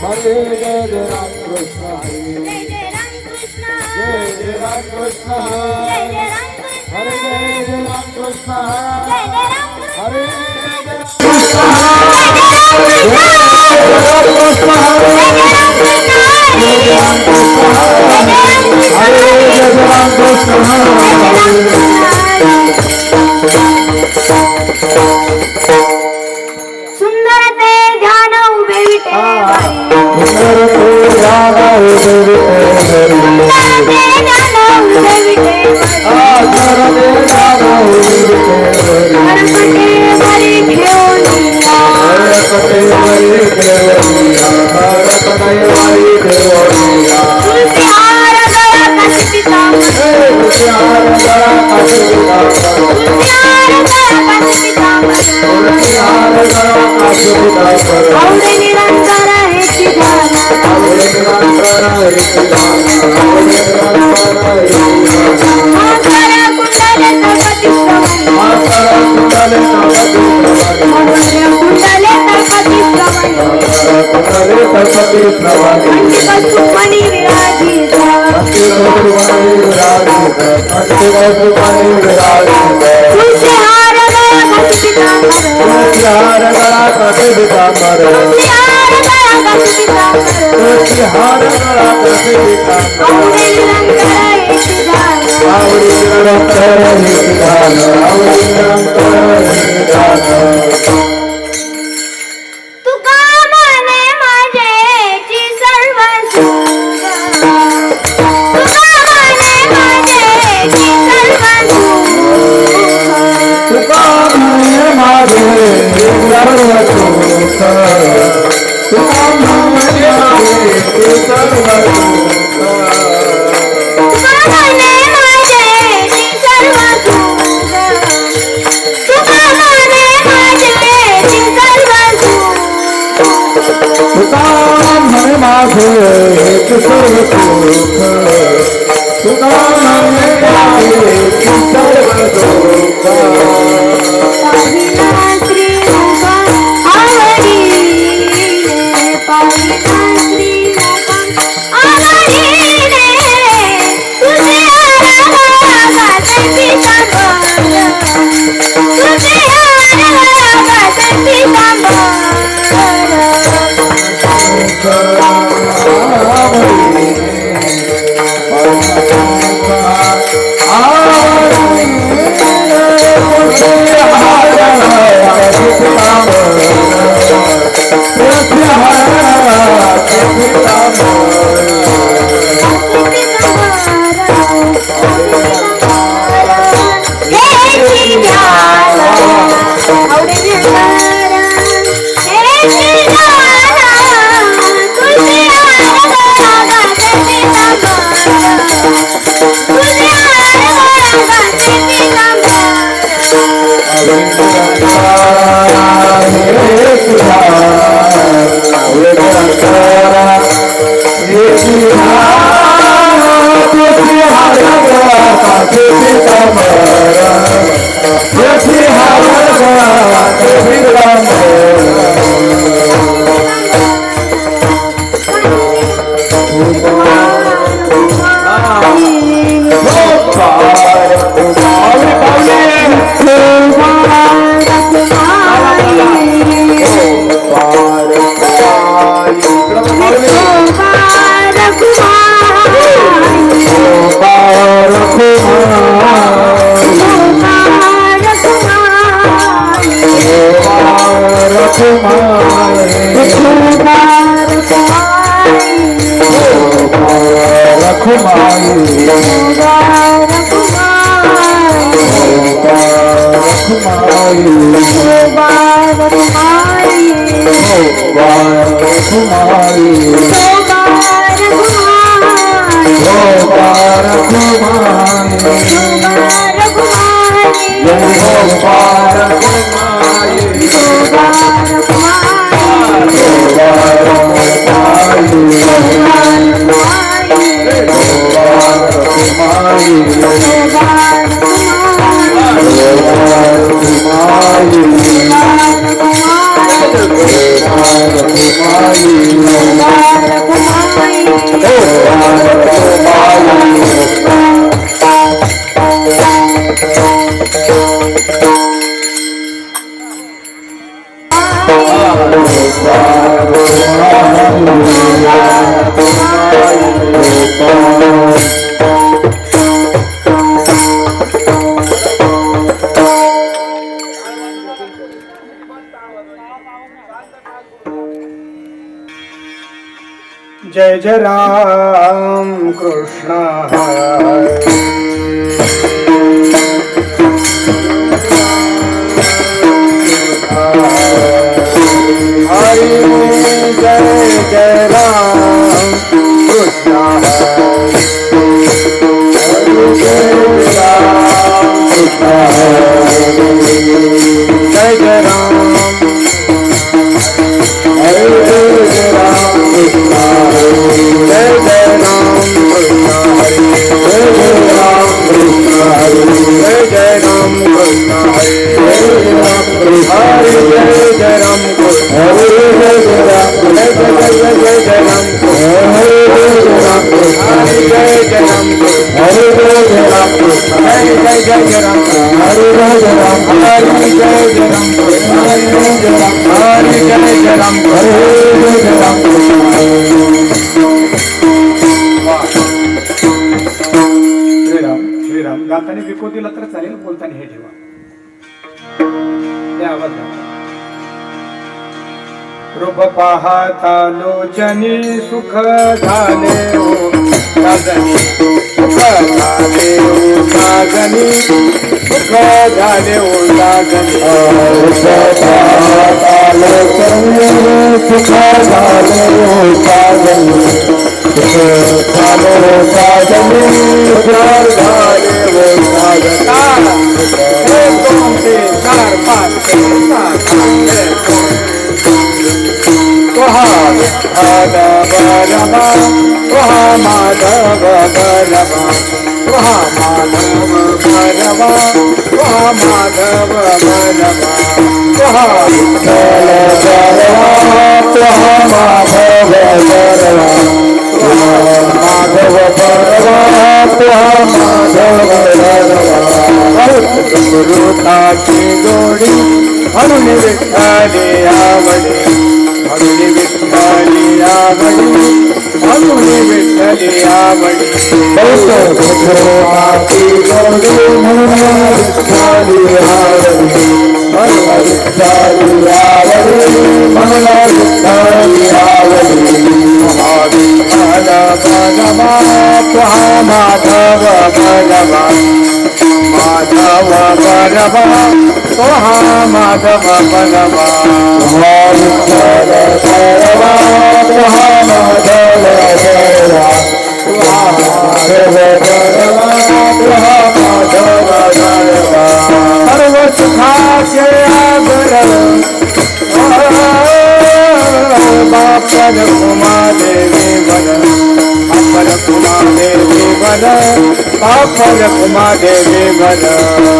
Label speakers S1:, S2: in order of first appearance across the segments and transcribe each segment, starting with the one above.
S1: Hare Jai Ram Krishna Jai Jai Ram Krishna Jai Jai Ram Krishna Jai Jai Ram Krishna Hare Jai Ram Krishna Jai Jai Ram Krishna Hare
S2: Hare जय जय राम कृष्ण हरि जय जय राम कृष्ण जय जय राम श्रीराम गाताने विको दिला तर चालेल, बोलताना हे ठेवा. ते आवाज रूप पाहता लोचनी सुख झाले ओ राजनी, सुख झाले ओ राजनी, सुख झाले ओ राजनी. रूप पाहता लोचनी सुख झाले ओ राजनी, सुख झाले ओ राजनी, सुख झाले ओ राजनी. एक दोन तीन चार पाच माधव बरमा, तुहा माधव बरमा, तुहा माधव बरमा, तुहा माधव बरमा, तुहा विठ्ठल बरमा, तुहा माधव बरमा, तुहा माधव बरमा, तुहा माधव बरमा. गुरुताची जोडी म्हणून विठ्ठली आवडी, म्हणून विठ्ठली आवडी, म्हणून विठ्ठली आवडी. गुरुताची जोडी म्हणून विठ्ठली आवडी, म्हणून विठ्ठली आवडी, म्हणून विठ्ठली आवडी. महाविठ्ठल बरमा, तुहा माधव बरमा, माधव बरमा, तुहा माधव बरमा. महाविठ्ठल बरमा, तुहा माधव बरमा, तुहा माधव बरमा, तुहा माधव बरमा. सर्व सुखाचे आगर बापर कुमादेवी बन, बापर कुमादेवी बन, बापर कुमादेवी बन.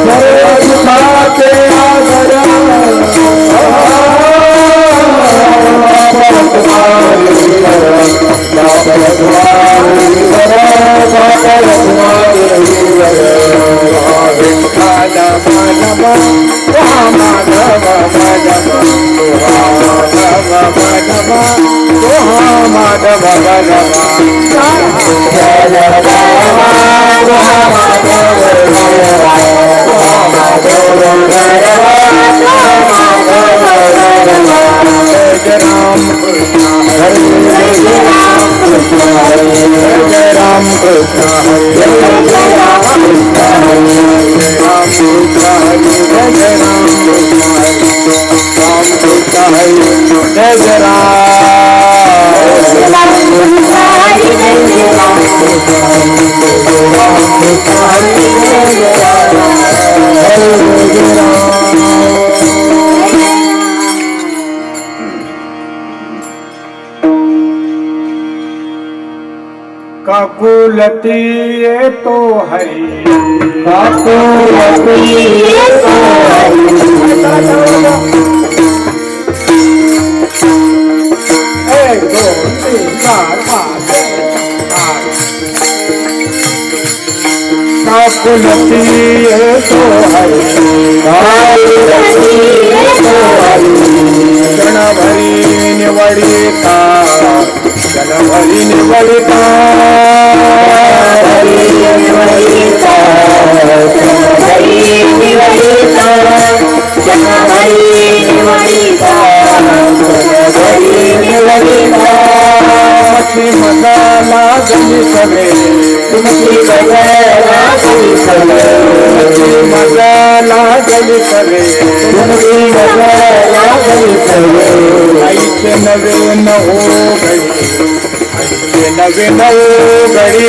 S2: सर्व सुखाचे आगर बापर कुमादेवी बन, बापर कुमादेवी बन, बापर कुमादेवी बन. विठ्ठल बनमा, तुहा माधव बनमा, तुहा माधव बनमा, तुहा माधव बनमा. विठ्ठल बनमा, तुहा माधव बनमा, तुहा माधव बनमा, तुहा माधव बनमा. जय राम कृष्ण हरे जय राम कृष्ण हरे जय राम कृष्ण हरे जय राम कृष्ण हरे जय राम कृष्ण हरे जय राम कृष्ण हरे राम कृष्ण हरे जय जय राम कृष्ण हरे जय राम कृष्ण हरे राम कृष्ण हरे जय राम हरे जय राम। काकुलती ये तो हरी काकुलती ये तो हरी एक दो तीन चार पाँच काकुलती ये तो हरी काकुलती ये तो हरी क्षण भरी निवडिता जनवरी निवडिता मसाला गली सवे मसाला गली सवे ऐसे नवे न हो गई नवे नव गड़ी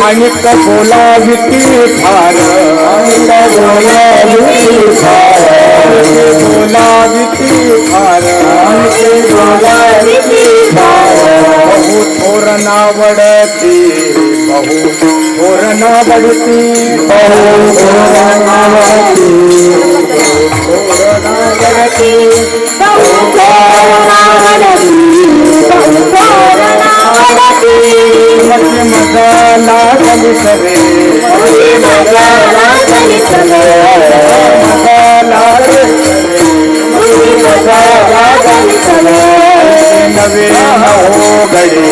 S2: आणि बोला विकी फार बोला विकी फार बोला विकी फार बोला विकी फार बहु थोर नावडती बहु थोर नावडती बहु थोर नावडती थोर नावडती बहु थोर नावडती बहु थोर नावडती मसाला गली करे मसाला गली करे मसाला गली करे नवे नवो गडी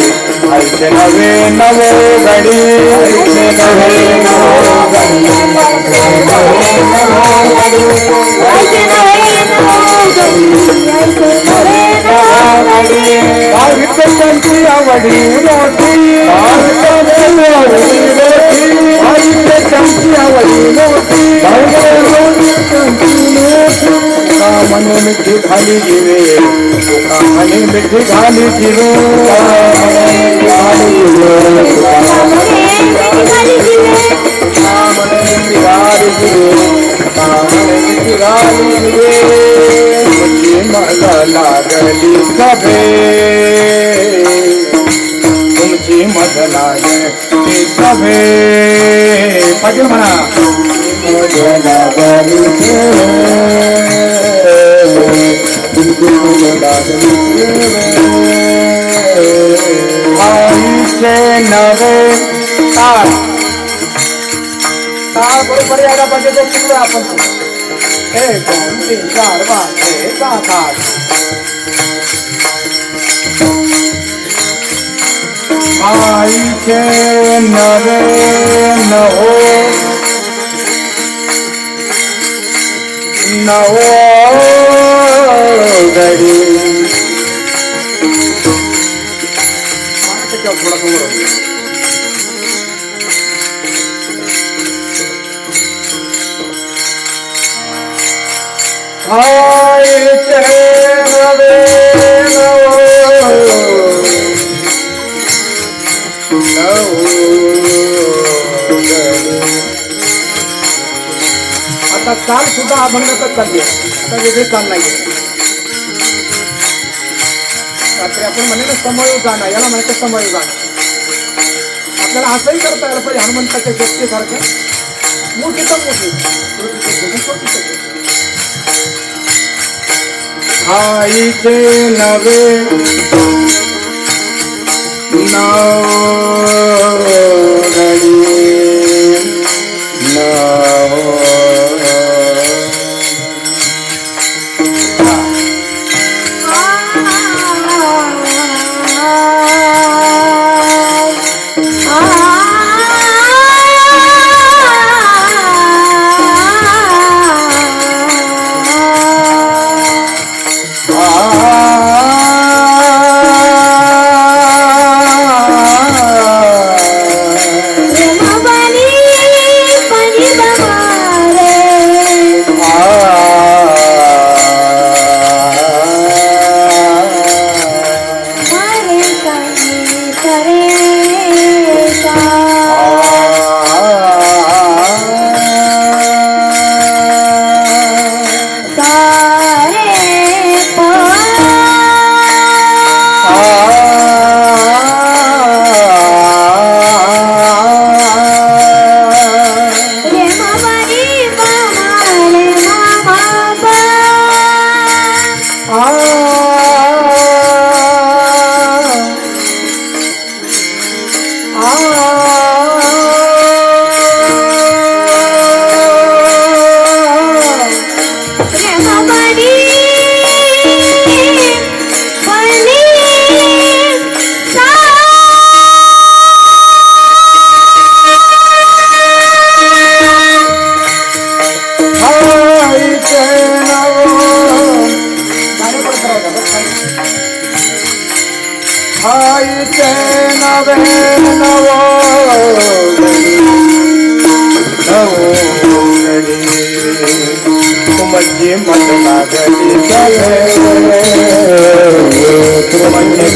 S2: ऐसे नवे नवो गडी ऐसे नवे नवो गडी त्यांची आवडी रोटी त्यांची आवडी रोटी कामने मिठी घाली गिरे कामने मिठी घाली गिरो मला लागली सभे तुमची मज लागली सभे पाटील म्हणा मज लागली तुमची मज लागली आईचे नवे तार बरोबर यायला पाहिजे तो किती आपण 1 2 3 4 5 6 7 8 आईचे नवे नवो नवो गडी थोडा आईचे नवे आता चाल सुद्धा अभंगातच चालली आहे आता वेगळे चाल नाही रात्री आपण म्हणे ना समयू गाणं याला म्हणायचं समयू गाणं आपल्याला असंही करता यायला पाहिजे हनुमंताच्या शक्तीसारखं मोठी तर मोठी आईचे नवे नवगडी तुमची मन लागली तुमची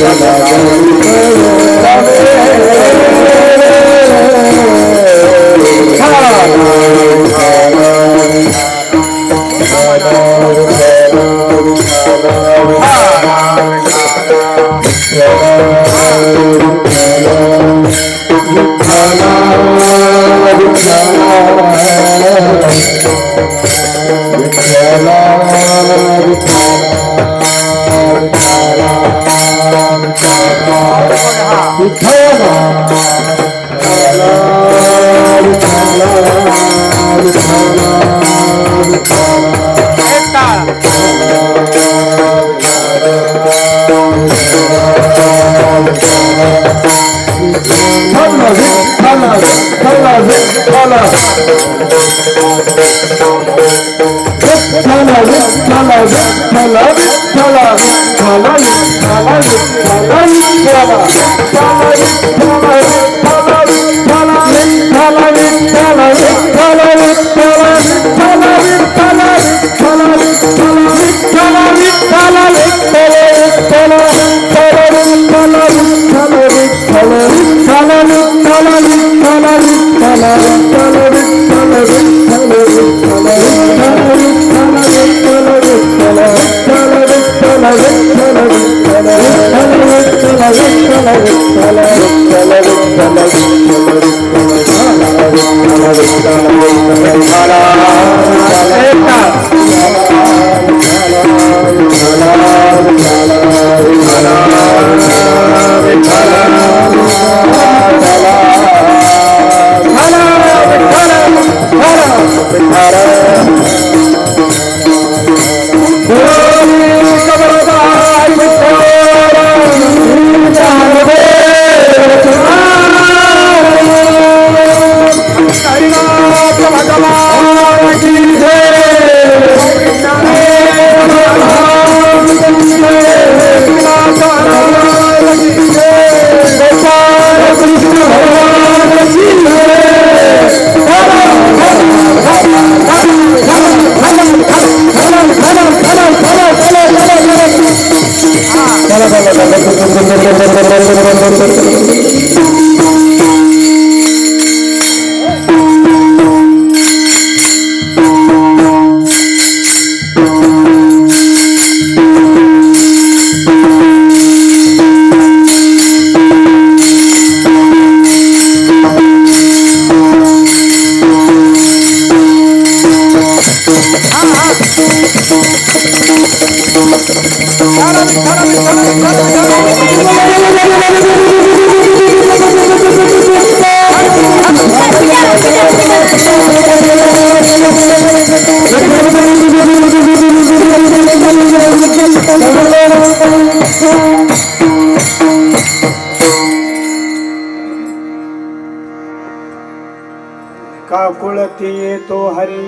S3: काकुळती येतो हरी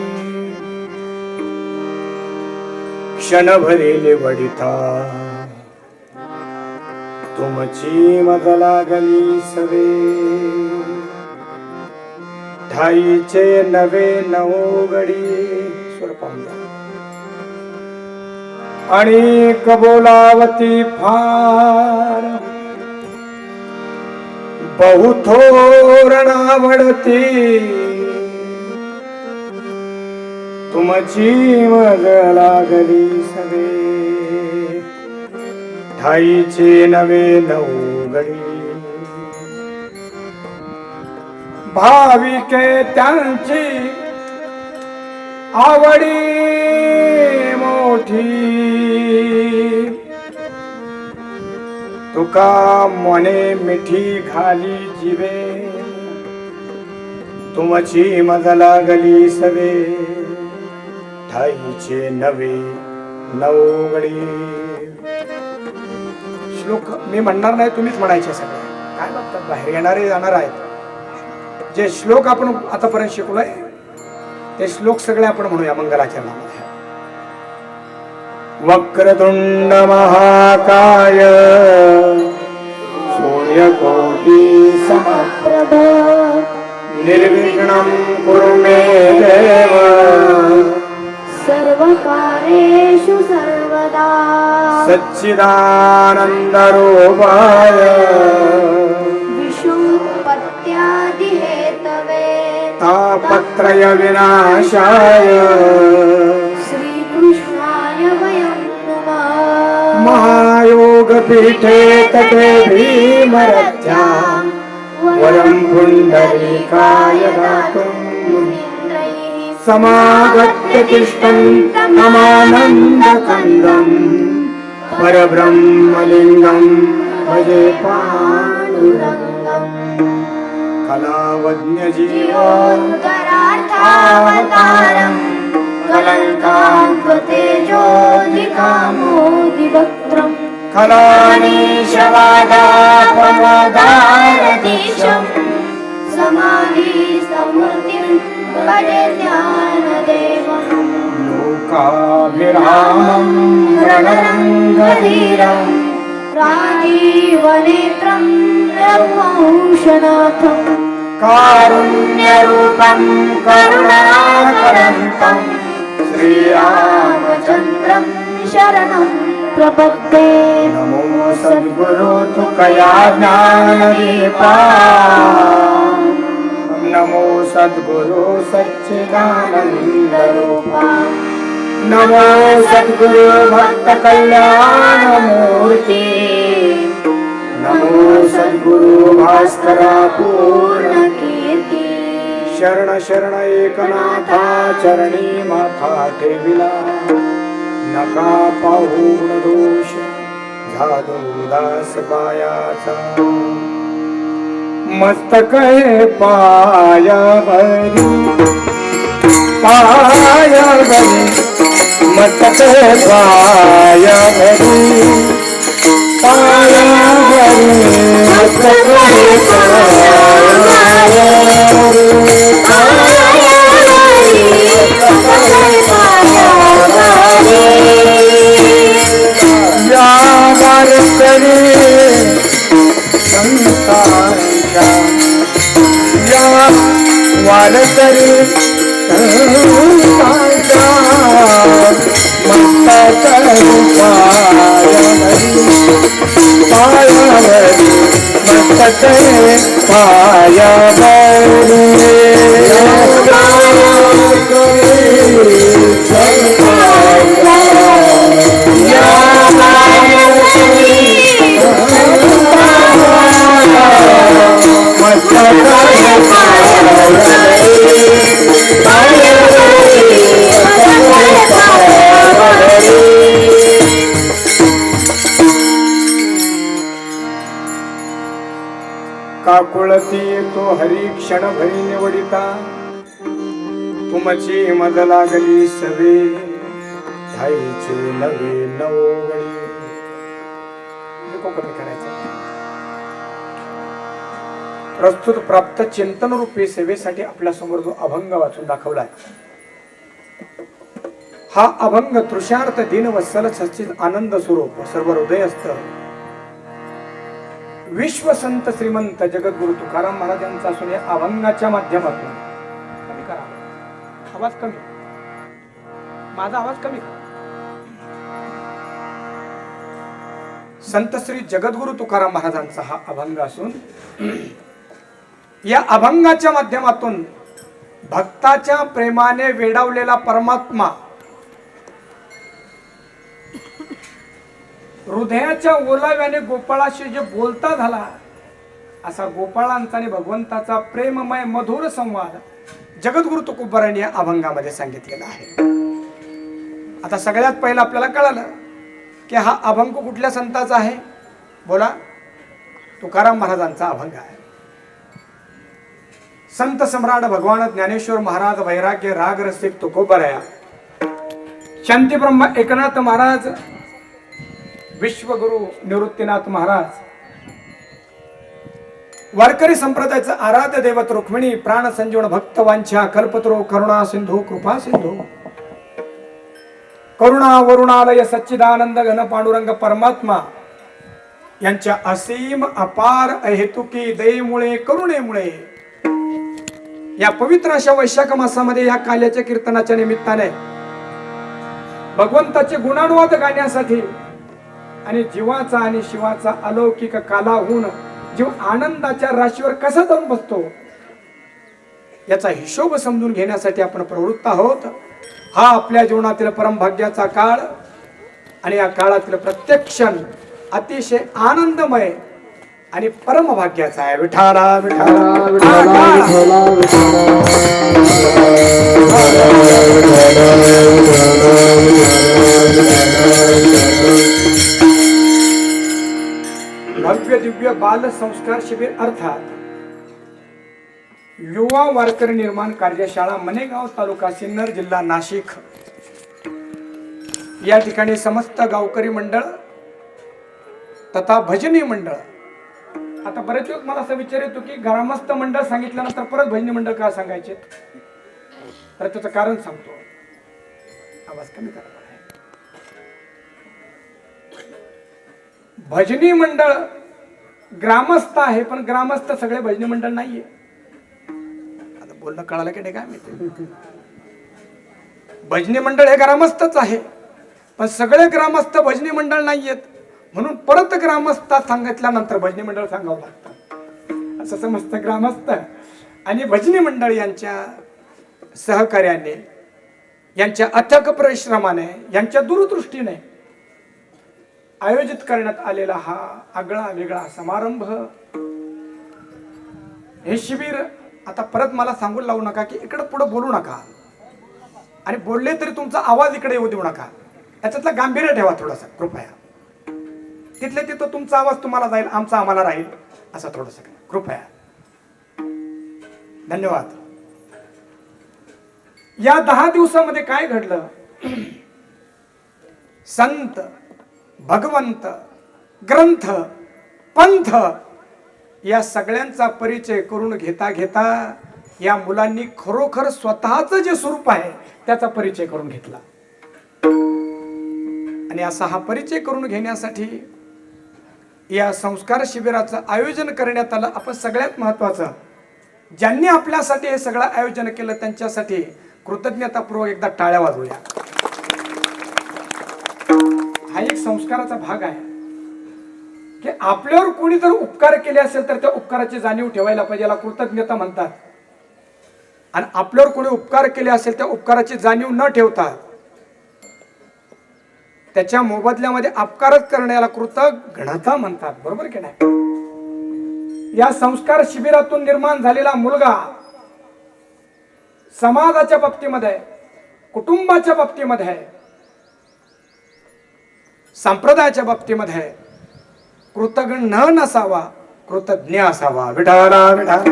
S3: क्षण भरेले वडिता तुमची मग लागली सवे ठाईचे नवे नवगडी स्वर पाहून आणि कबोलावती फार बहुथोरण आवडती तुमची मग लागली सवे ठाईचे नवे नवगडी भाविके त्यांची आवडी मोठी तुका मने मिठी घाली जीवे तुमची मज लागली सवे ठाईचे नवे नवगडी. श्लोक मी म्हणणार नाही, तुम्हीच म्हणायचे सगळे. काय बघतात बाहेर येणारे जाणार आहेत. जे श्लोक आपण आतापर्यंत शिकलोय ते श्लोक सगळे आपण म्हणूया मंगलाचरणामध्ये. वक्रतुंड महाकाय सूर्यकोटि समप्रभ निर्विघ्नं कुरु मे देव
S1: सर्वकार्येषु सर्वदा
S3: सच्चिदानन्दरूपाय
S1: विशुत्पत्त्यादिहेतवे
S3: तापत्रय विनाशाय
S1: श्रीकृष्णाय वयं नुमः.
S3: महायोगपीठे तटे भीमरथ्यां वरं पुण्डरीकाय दातुं
S1: मुनीन्द्रैः
S3: समागत्य तिष्ठन्तमानन्दकन्दं परब्रह्मलिङ्गं भजे पाण्डुरङ्गम्.
S1: कलावज्ञजीवोदरार्थावतारम् कलङ्कान्त्वतेजोदिकामोदिवक्त्रम् कलानीशवादापमोदारदीशम् समाधिसमूर्तिं भजे ध्यानदेवम्.
S3: लोकाभिरामं
S1: रणरङ्गधीरम् राजीवनेत्रं रघुवंशनाथम् कारुण्यरूपं करुणाकरन्तं श्रीरामचन्द्रं शरणं प्रपद्ये.
S3: नमो सद्गुरु तुकया ज्ञानदीपा नमो सद्गुरु सच्चिदानन्दरूपा नमो सद्गुरु भक्त कल्याणमूर्ति नमो सद्गुरु भास्करा पूर्ण कीर्ती. शरण शरण एकनाथा चरणी माथा ठेविला नका पाहून दोष झालो दास पायाचा. मस्तक हे पायावरी पायावरी मस्तक हे पायावरी पायावरी मस्तक हे या वारकरी संतांच्या या वारकरी संतांच्या मस्तक पायावरी मस्तक पायावरी काकुळती तो हरी क्षण भरी निवडिता तुमची मज लागली सवे ठाईचे नवे नवगडी. कमी करायचं. प्रस्तुत प्राप्त चिंतन रूपी सेवेसाठी आपल्या समोर जो अभंग वाचून दाखवलाय हा अभंग तृषार्थ दीनवत्सल सच्चित आनंद स्वरूप सर्व हृदयस्थ विश्वसंत श्रीमंत जगद्गुरु तुकाराम महाराजांचा असून या अभंगाच्या माध्यमातून कमी करा आवाज कमी माझा आवाज कमी करा. संत श्री जगद्गुरु तुकाराम महाराजांचा हा अभंग असून या अभंगाच्या माध्यमातून भक्ताच्या प्रेमाने वेडावलेला परमात्मा हृदयाच्या ओलाव्याने गोपाळाशी जे बोलता झाला असा गोपाळांचा आणि भगवंताचा प्रेममय मधुर संवाद जगद्गुरु तुकोबारांनी या अभंगामध्ये सांगितलेला आहे. आता सगळ्यात पहिलं आपल्याला कळालं की हा अभंग कुठल्या संताचा आहे. बोला. तुकाराम महाराजांचा अभंग आहे. संत सम्राट भगवान ज्ञानेश्वर महाराज वैराग्य राग रसिक तुकोबराया, शांती ब्रह्म एकनाथ महाराज, विश्वगुरु निवृत्तीनाथ महाराज, वारकरी संप्रदायाचं आराध्य दैवत रुक्मिणी, प्राण संजीवन भक्त वांछा कल्पतरू करुणा सिंधू कृपा सिंधू, करुणा वरुणालय सच्चिदानंद घन पांडुरंग परमात्मा यांच्या असीम अपार अहेतुकी दयेमुळे करुणेमुळे या पवित्र अशा वैशाख मासामध्ये या काल्याच्या कीर्तनाच्या निमित्ताने भगवंताचे गुणानुवाद गाण्यासाठी आणि जीवाचा आणि शिवाचा अलौकिक काला होऊन जीव आनंदाच्या राशीवर कसा जाऊन बसतो याचा हिशोब समजून घेण्यासाठी आपण प्रवृत्त आहोत. हा आपल्या जीवनातील परमभाग्याचा काळ आणि या काळातील प्रत्येक क्षण अतिशय आनंदमय आणि परमभाग्याचा आहे. विठाला विठाला भव्य दिव्य बाल संस्कार शिबिर अर्थात युवा वारकरी निर्माण कार्यशाळा मनेगाव तालुका सिन्नर जिल्हा नाशिक या ठिकाणी समस्त गावकरी मंडळ तथा भजनी मंडळ. आता बरेच वेळ मला असं विचार येतो की ग्रामस्थ मंडळ सांगितल्यानंतर परत भजनी मंडळ का सांगायचे, तर त्याचं कारण सांगतो. आवाज कमी करा. भजनी मंडळ ग्रामस्थ आहे, पण ग्रामस्थ सगळे भजनी मंडळ नाहीये. आता बोलणं कळालं की नाही काय माहिती. भजनी मंडळ हे ग्रामस्थच आहे, पण सगळे ग्रामस्थ भजनी मंडळ नाहीयेत. म्हणून परत ग्रामस्थ सांगितल्यानंतर भजनी मंडळ सांगावं लागतं असं समजतं. ग्रामस्थ आणि भजनी मंडळ यांच्या सहकार्याने, यांच्या अथक परिश्रमाने, यांच्या दूरदृष्टीने आयोजित करण्यात आलेला हा आगळा वेगळा समारंभ, हे शिबिर. आता परत मला सांगून लावू नका की इकडे पुढे बोलू नका, आणि बोलले तरी तुमचा आवाज इकडे येऊ देऊ नका. त्याच्यातला गांभीर्य ठेवा थोडासा कृपया. तिथले तिथं तुमचा आवाज तुम्हाला जाईल, आमचा आम्हाला राहील, असं थोडस कृपया. धन्यवाद. या 10 दिवसामध्ये काय घडलं? संत, भगवंत, ग्रंथ, पंथ या सगळ्यांचा परिचय करून घेता घेता या मुलांनी खरोखर स्वतःच जे स्वरूप आहे त्याचा परिचय करून घेतला. आणि असा हा परिचय करून घेण्यासाठी या संस्कार शिबिराचं आयोजन करण्यात आलं. आपण सगळ्यात महत्वाचं, ज्यांनी आपल्यासाठी हे सगळं आयोजन केलं त्यांच्यासाठी कृतज्ञतापूर्वक एकदा टाळ्या वाजवूया. हा एक संस्काराचा भाग आहे की आपल्यावर कोणी जर उपकार केले असेल तर त्या उपकाराची जाणीव ठेवायला पाहिजे, याला कृतज्ञता म्हणतात. आणि आपल्यावर कोणी उपकार केले असेल त्या उपकाराची जाणीव न ठेवता त्याच्या मोबदल्यामध्ये अपकारच करण्याला कृतज्ञता म्हणतात. बरोबर की नाही? या संस्कार शिबिरातून निर्माण झालेला मुलगा समाजाच्या बाबतीमध्ये, कुटुंबाच्या बाबतीमध्ये, संप्रदायाच्या बाबतीमध्ये कृतज्ञ न नसावा, कृतज्ञ असावा. विठाला विठाला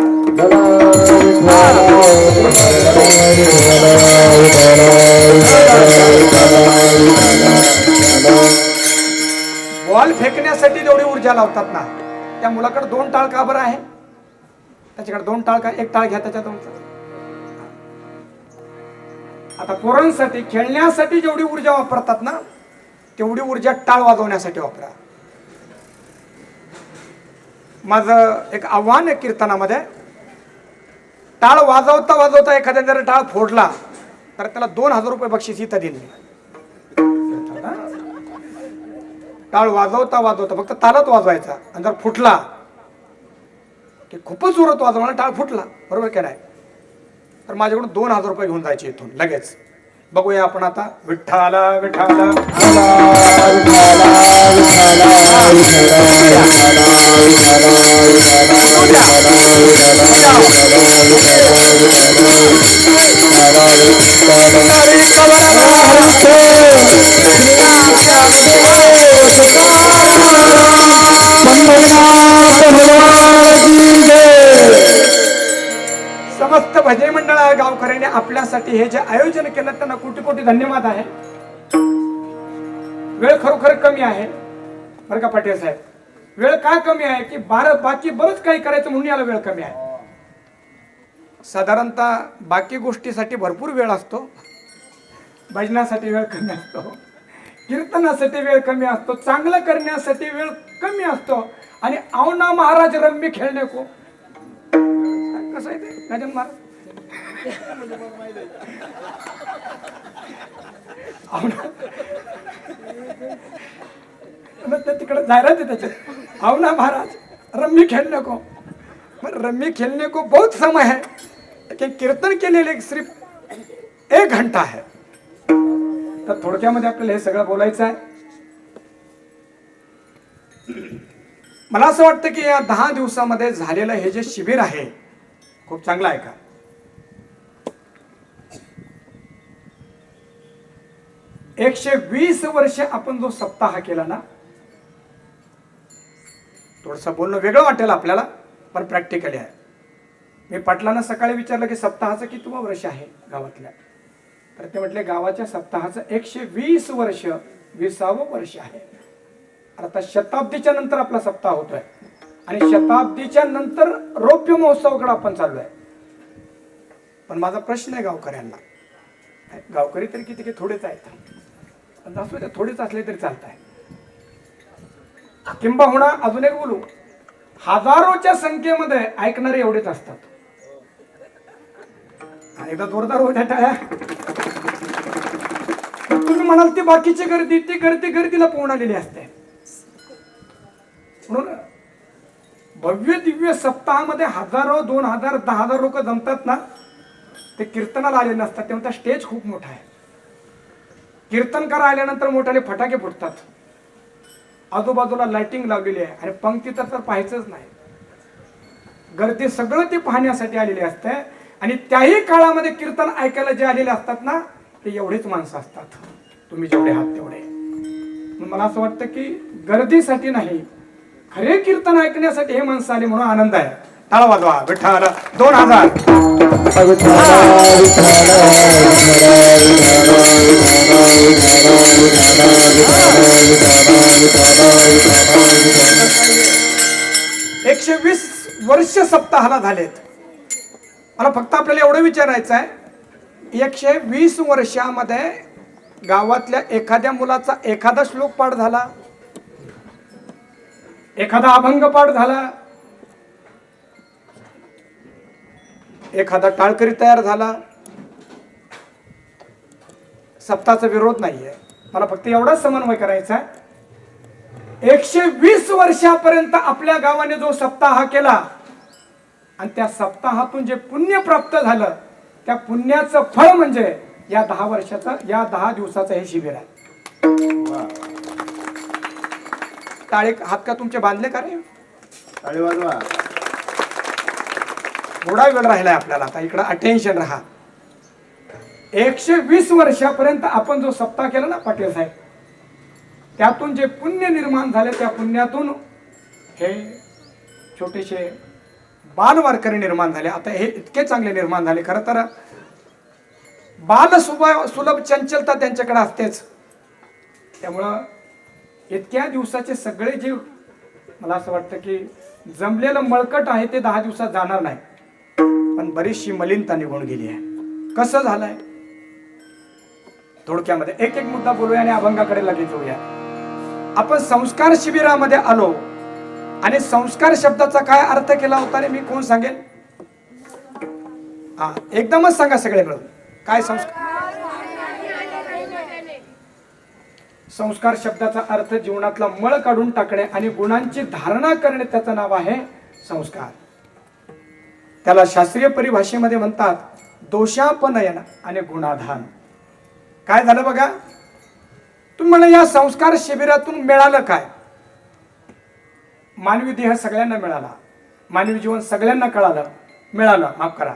S3: बॉल फेकण्यासाठी जेवढी ऊर्जा लावतात ना, त्या मुलाकडे 2 टाळ का बरं आहे? त्याच्याकडे 2 टाळ का? 1 टाळ घ्या त्याच्यात. आता पोरांसाठी खेळण्यासाठी जेवढी ऊर्जा वापरतात ना, तेवढी ऊर्जा टाळ वाजवण्यासाठी वापरा. माझं एक आव्हान आहे कीर्तनामध्ये, टाळ वाजवता वाजवता एखाद्या जर टाळ फोडला तर त्याला 2000 रुपये बक्षीस इथं देईल. टाळ वाजवता वाजवता फक्त तालात वाजवायचा, आणि जर फुटला की खूपच जोरात वाजवला, टाळ फुटला, बरोबर की नाही, तर माझ्याकडून 2000 रुपये घेऊन जायचे इथून लगेच. बघूया आपण आता. विठ्ठला विठ्ठला समस्त भजनी मंडळ गावकऱ्यांनी आपल्यासाठी हे जे आयोजन केलं त्यांना कोटी कोटी धन्यवाद आहे. वेळ खरोखर कमी आहे बरं का पाटील साहेब. वेळ का कमी आहे की बाकी बरंच काही करायचं म्हणून याला वेळ कमी आहे. साधारणतः बाकी गोष्टीसाठी भरपूर वेळ असतो, भजनासाठी वेळ कमी असतो, कीर्तनासाठी वेळ कमी असतो, चांगलं करण्यासाठी वेळ कमी असतो. आणि आवना महाराज रम्मी खेळणे को कसं आहे ते गजानन महाराज तिकडे जाहिरात आहे त्याच्यात आवना महाराज रम्मी खेळने को. रम्मी खेलने को बहुत समय है लेकिन कीर्तन के लिए सिर्फ 1 घंटा है. तर थोडक्यामध्ये आपल्याला हे सगळं बोलायचं आहे. मला असं वाटतं की या 10 दिवसामध्ये झालेलं हे जे शिबिर आहे खूप चांगलं आहे का. एकशे 20 वर्ष आपण जो सप्ताह केला ना, थोडस बोलणं वेगळं वाटेल आपल्याला पण प्रॅक्टिकली आहे. मी पाटलांना सकाळी विचारलं की सप्ताहाचं कितवं वर्ष आहे गावातल्या, तर ते म्हटले गावाच्या सप्ताहाचं 120 वर्ष 20वं वर्ष आहे. आता शताब्दीच्या नंतर आपला सप्ताह होतोय आणि शताब्दीच्या नंतर रौप्य महोत्सवाकडे आपण चाललोय. पण माझा प्रश्न आहे गावकऱ्यांना, गावकरी तरी किती थोडेच आहेत, पण असू द्या थोडेच असले तरी चालत आहे. किंबहुना अजून एक बोलू, हजारोच्या संख्येमध्ये ऐकणारे एवढेच असतात. एकदा जोरदार होत्या टाळ्या. तुम्ही म्हणाल ती बाकीची गर्दी, ती गर्दीला पोहून आलेली असते. म्हणून भव्य दिव्य सप्ताहामध्ये हजारो 2000 10,000 लोक जमतात ना, ते कीर्तनाला आले नसतात तेव्हा त्या स्टेज खूप मोठा आहे. कीर्तनकार आल्यानंतर मोठाले फटाके फुटतात, आजूबाजूला लाइटिंग लावलेली आहे आणि पंक्ती तर पाहायचंच नाही. गर्दी सगळं ते पाहण्यासाठी आलेले असते. आणि त्याही काळामध्ये कीर्तन ऐकायला जे आलेले असतात ना, ते एवढेच माणसं असतात, तुम्ही जेवढे आहात तेवढे. मला असं वाटतं की गर्दीसाठी नाही, खरे कीर्तन ऐकण्यासाठी हे माणसं आले म्हणून आनंद आहे. टाळा वाजवा. विठ्ठल 2000 120 वर्ष सप्ताहाला झालेत. मला फक्त आपल्याला एवढं विचारायचं आहे, 120 वर्षामध्ये गावातल्या एखाद्या मुलाचा एखादा श्लोक पाठ झाला, एखादा अभंग पाठ झाला, एखादा टाळकरी तयार झाला, सप्ताहाचा विरोध नाहीये. मला फक्त एवढाच समन्वय करायचा आहे. 120 वर्षापर्यंत आपल्या गावाने जो सप्ताह केला आणि त्या सप्ताहातून जे पुण्य प्राप्त झालं, त्या पुण्याचं फळ म्हणजे या 10 वर्षाचं, या 10 दिवसाचं हे शिबिर आहे. टाळे हात का तुमचे बांधले का रे?
S1: टाळे वाजवा.
S3: थोडा वेळ राहिलाय आपल्याला, आता इकडं अटेन्शन राहा. 120 वर्षापर्यंत आपण जो सप्ताह केला ना पाटील साहेब, त्यातून जे पुण्य निर्माण झाले, त्या पुण्यातून हे छोटेसे बालवारकरी निर्माण झाले. आता हे इतके चांगले निर्माण झाले. खरं तर बाल सुलभ चंचलता त्यांच्याकडे असतेच. त्यामुळं इतक्या दिवसाचे सगळे जे मला असं वाटतं की जमलेलं मळकट आहे ते 10 दिवसात जाणार नाही, पण बरीचशी मलिनता निघून गेली आहे. कसं झालंय थोडक्यामध्ये एक एक मुद्दा बोलूया आणि अभंगाकडे लगेच जाऊया. आपण संस्कार शिबिरामध्ये आलो आणि संस्कार शब्दाचा काय अर्थ केला होता रे? मी कोण सांगेल? हा, एकदमच सांगा सगळे मिळून. काय संस्कार? संस्कार शब्दाचा अर्थ जीवनातला मळ काढून टाकणे आणि गुणांची धारणा करणे, त्याचं नाव आहे संस्कार. त्याला शास्त्रीय परिभाषेमध्ये म्हणतात दोषापनयन आणि गुणाधान. काय झालं बघा, तुम्ही म्हणा या संस्कार शिबिरातून मिळालं काय? मानवी देह सगळ्यांना मिळाला, मानवी जीवन सगळ्यांना मिळालं, माफ करा.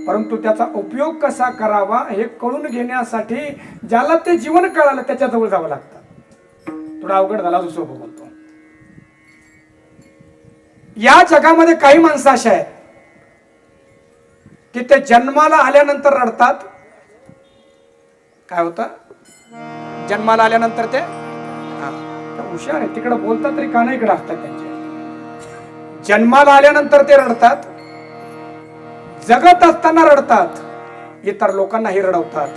S3: परंतु त्याचा उपयोग कसा करावा हे कळून घेण्यासाठी ज्याला ते जीवन कळालं त्याच्या जवळ जावं लागतं. थोडा अवघड झाला, जो सोपं बोलतो. या जगामध्ये काही माणसं अशा आहेत की ते जन्माला आल्यानंतर रडतात. काय होतं? जन्माला आल्यानंतर ते हुशार आहे, तिकडे बोलतात तरी काना इकडे असतात त्यांचे. जन्माला आल्यानंतर ते रडतात, जगत असताना रडतात, इतर लोकांनाही रडवतात,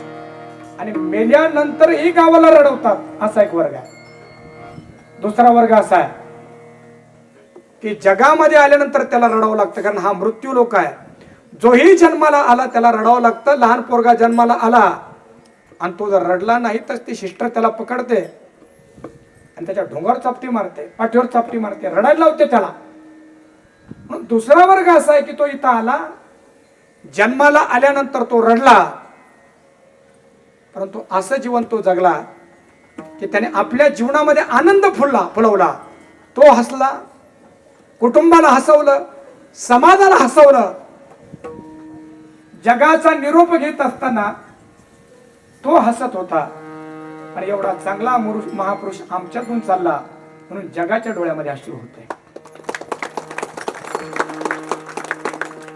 S3: आणि मेल्यानंतरही गावाला रडवतात. असा एक वर्ग आहे. दुसरा वर्ग असा आहे की जगामध्ये आल्यानंतर त्याला रडावं लागतं, कारण हा मृत्यू लोक आहे. जोही जन्माला आला त्याला रडावं लागतं. लहान पोरगा जन्माला आला आणि तो जर रडला नाही तर ती सिस्टर त्याला पकडते आणि त्याच्या ढोंगावर चापटी मारते, पाठीवर चापटी मारते, रडायला लावते त्याला. म्हणून दुसरा वर्ग असा आहे की तो इथं आला, जन्माला आल्यानंतर तो रडला, परंतु असं जीवन तो जगला की त्याने आपल्या जीवनामध्ये आनंद फुलवला. तो हसला, कुटुंबाला हसवलं, समाजाला हसवलं. जगाचा निरोप घेत असताना तो हसत होता. आणि एवढा चांगला महापुरुष आमच्यातून चालला म्हणून जगाच्या डोळ्यामध्ये अश्रू होते.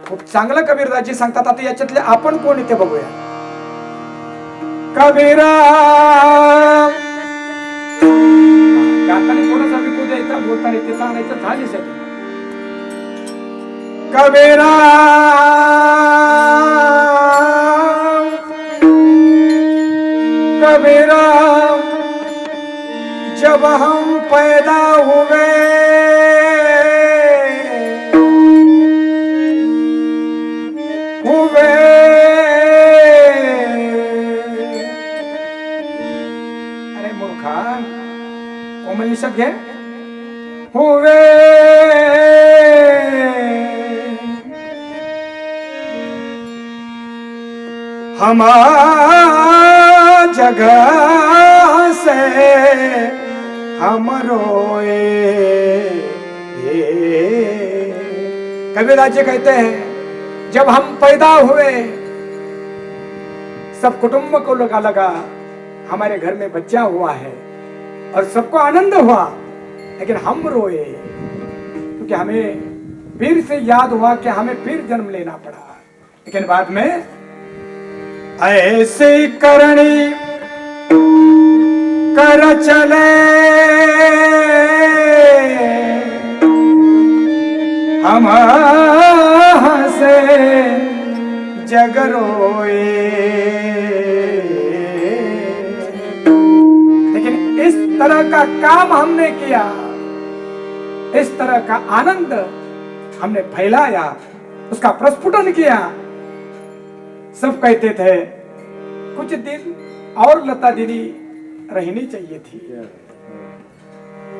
S3: खूप चांगलं कबीरदासजी सांगतात. आता याच्यातले आपण कोण इथे बघूया. कबीरा गाताना थोडासा विकू द्यायचा, बोलताना तिथं आणायचं, झाली सगळी. कबीरा कबीरा जब हम पैदा हुए अरे मूर्खा, कोमल निषद घे. हुए हम जगह से हम रोए. कबीरदास जी कहते हैं जब हम पैदा हुए सब कुटुंब को लगा हमारे घर में बच्चा हुआ है और सबको आनंद हुआ, लेकिन हम रोए क्योंकि हमें फिर से याद हुआ कि हमें फिर जन्म लेना पड़ा. लेकिन बाद में ऐसी करनी कर चले हम हंसे जग रोए. लेकिन इस तरह का काम हमने किया, इस तरह का आनंद हमने फैलाया, उसका प्रस्फुटन किया. सब कहते थे कुछ दिन और लता दीदी रहनी चाहिए थी,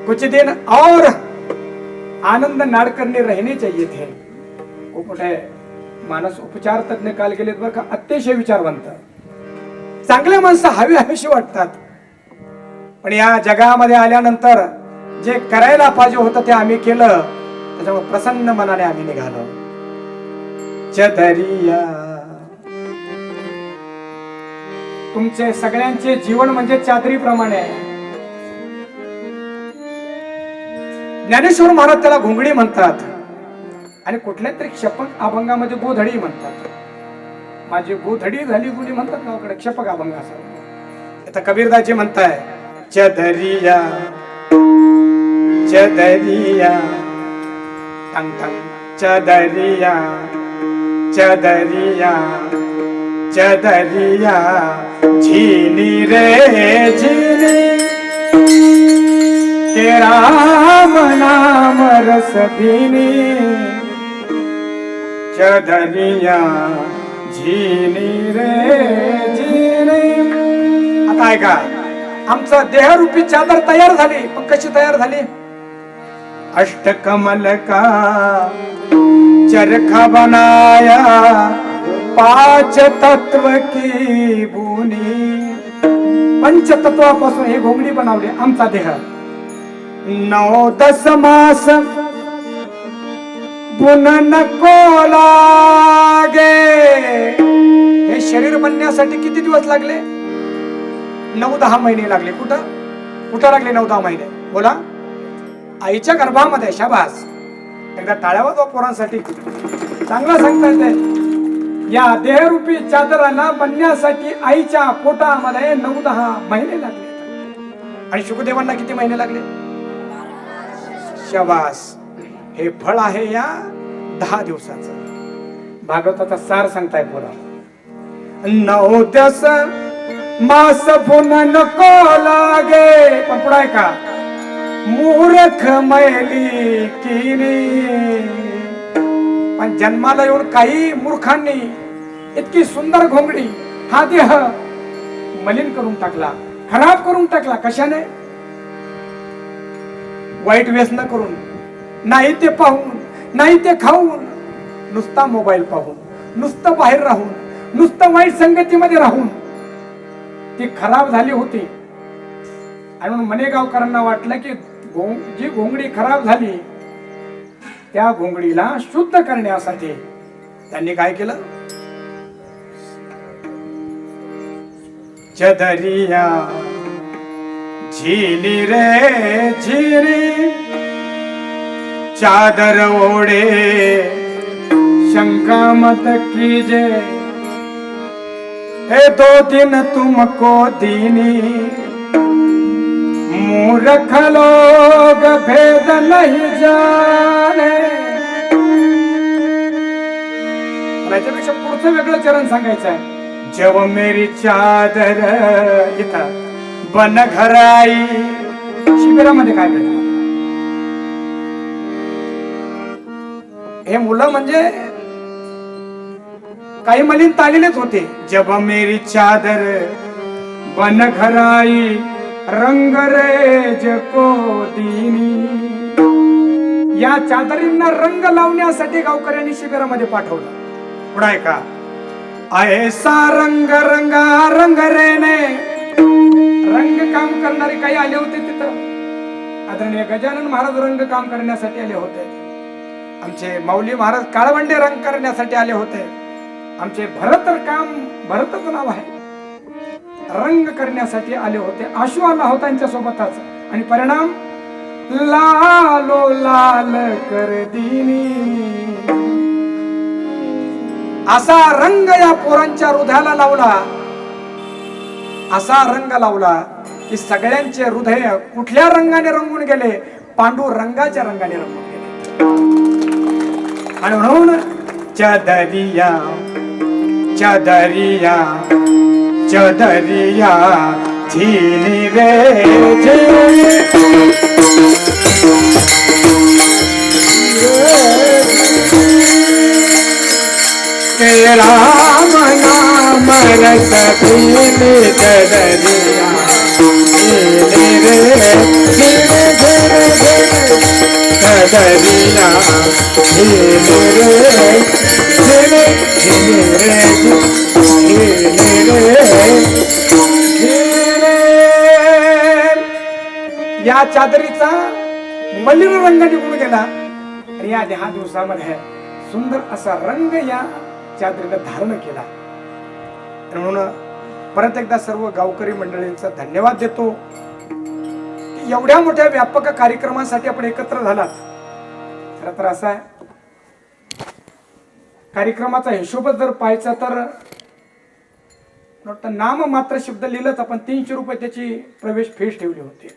S3: कुछ दिन और आनंद नाडकर्णी रहने चाहिए थे. खूप मोठे मानस उपचार तज्ञ काल गेलेत बरं का. अतिशय विचारवंत चांगले माणसं हवीशी वाटतात, पण या जगामध्ये आल्यानंतर जे करायला पाहिजे होतं ते आम्ही केलं, त्याच्यामुळे प्रसन्न मनाने आम्ही निघालो. चदरिया तुमचे सगळ्यांचे जीवन म्हणजे चादरीप्रमाणे आहे. ज्ञानेश्वर महाराज त्याला घोंगडी म्हणतात आणि कुठल्या तरी क्षपक अभंगामध्ये गोधडी म्हणतात. माझी गोधडी झाली गुढी म्हणतात गावाकडे, क्षपक अभंग असा. आता कबीरदासजी म्हणताय चदरिया चदरिया टंग टंग चदरिया चदरिया चदरिया झीनी रे झीनी के राम नाम रस भीनी चदरिया झीनी रे झीनी. आता ऐका, आमचा देहरूपी चादर तयार झाली, पण कशी तयार झाली? अष्टकमल का चरखा बनाया, पांच तत्व की बुनी. पंचतत्वापासून ही घोंगडी बनवली आमचा देह. 9-10 मास बुन नको लागे. हे शरीर बनण्यासाठी किती दिवस लागले? 9-10 महिने लागले. कुठं लागले 9-10 महिने? बोला. आईच्या गर्भामध्ये. शाबास, एकदा टाळ्या वाजवा पोरांसाठी. चांगला सांगता येते. या देहरूपी चादराला बनण्यासाठी आईच्या पोटामध्ये 9-10 महिने लागले. आणि शुकदेवांना किती महिने लागले? शबास. हे फळ आहे या 10 दिवसाचं. भागवताचा सार सांगताय पुरा. 9-10 मास पुन्हा नको लागे. पण पुढे आहे का? मूर्ख मैली किनी. पण जन्माला येऊन काही मूर्खांनी इतकी सुंदर घोंगडी हा देह मलिन करून टाकला, खराब करून टाकला. कशाने? वाईट व्यसन करून, नाही ते पाहून, नाही ते खाऊन, नुसता मोबाईल पाहून, नुसतं बाहेर राहून, नुसतं वाईट संगतीमध्ये राहून ती खराब झाली होती. आणि म्हणून मनेगावकरांना वाटलं की जी घोंगडी खराब झाली त्या घोंगडीला शुद्ध करण्यासाठी त्यांनी काय केलं? चदरिया झीली रे झीली, चादर ओढे शंका मत कीजे, हे 2 दिन तुमको दीनी, मूर्ख लोग भेद नहीं जाने. याच्यापेक्षा पुढचं वेगळं चरण सांगायचं आहे. जब मेरी चादर इथं बन घराई. शिबिरामध्ये काय भेटलं? हे मुलं म्हणजे काही मलिन तालेलेच होते. जब मेरी चादर बन घराई, रंग रेज को दीनी. या चादरींना रंग लावण्यासाठी गावकऱ्यांनी शिबिरामध्ये पाठवलं. पुढे आहे का? ऐसा रंग रंगा रंग रेने. रंग काम करणारे काही आले होते तिथं. आदरणीय गजानन महाराज रंग काम करण्यासाठी आले होते. आमचे माऊली महाराज काळवंडे रंग करण्यासाठी आले होते. आमचे भरतच नाव आहे, रंग करण्यासाठी आले होते. आशू आला होता त्यांच्या सोबतच. आणि परिणाम लालो लाल कर दिनी. असा रंग या पोरांच्या हृदयाला लावला, असा रंग लावला की सगळ्यांचे हृदय कुठल्या रंगाने रंगून गेले? पांडुरंगाच्या रंगाने रंगून गेले. आणि म्हणून चदरिया चदरिया चदरिया झीली रे झीली, के राम नाम रस पीली चदरिया झीली रे झीली झीली झीली, चदरिया झीली रे झीली झीली रे झीली. या चादरीचा मलिन रंग निघून गेला. आणि या 10 दिवसामध्ये सुंदर असा रंग या चादरीला धारण केला. म्हणून परत एकदा सर्व गावकरी मंडळींचा धन्यवाद देतो की एवढ्या मोठ्या व्यापक कार्यक्रमासाठी आपण एकत्र झालात. खरं तर असा आहे, कार्यक्रमाचा हिशोब जर पाहायचा तर नाम मात्र शब्द लिहिलंच आपण 300 रुपये त्याची प्रवेश फीस ठेवली होती.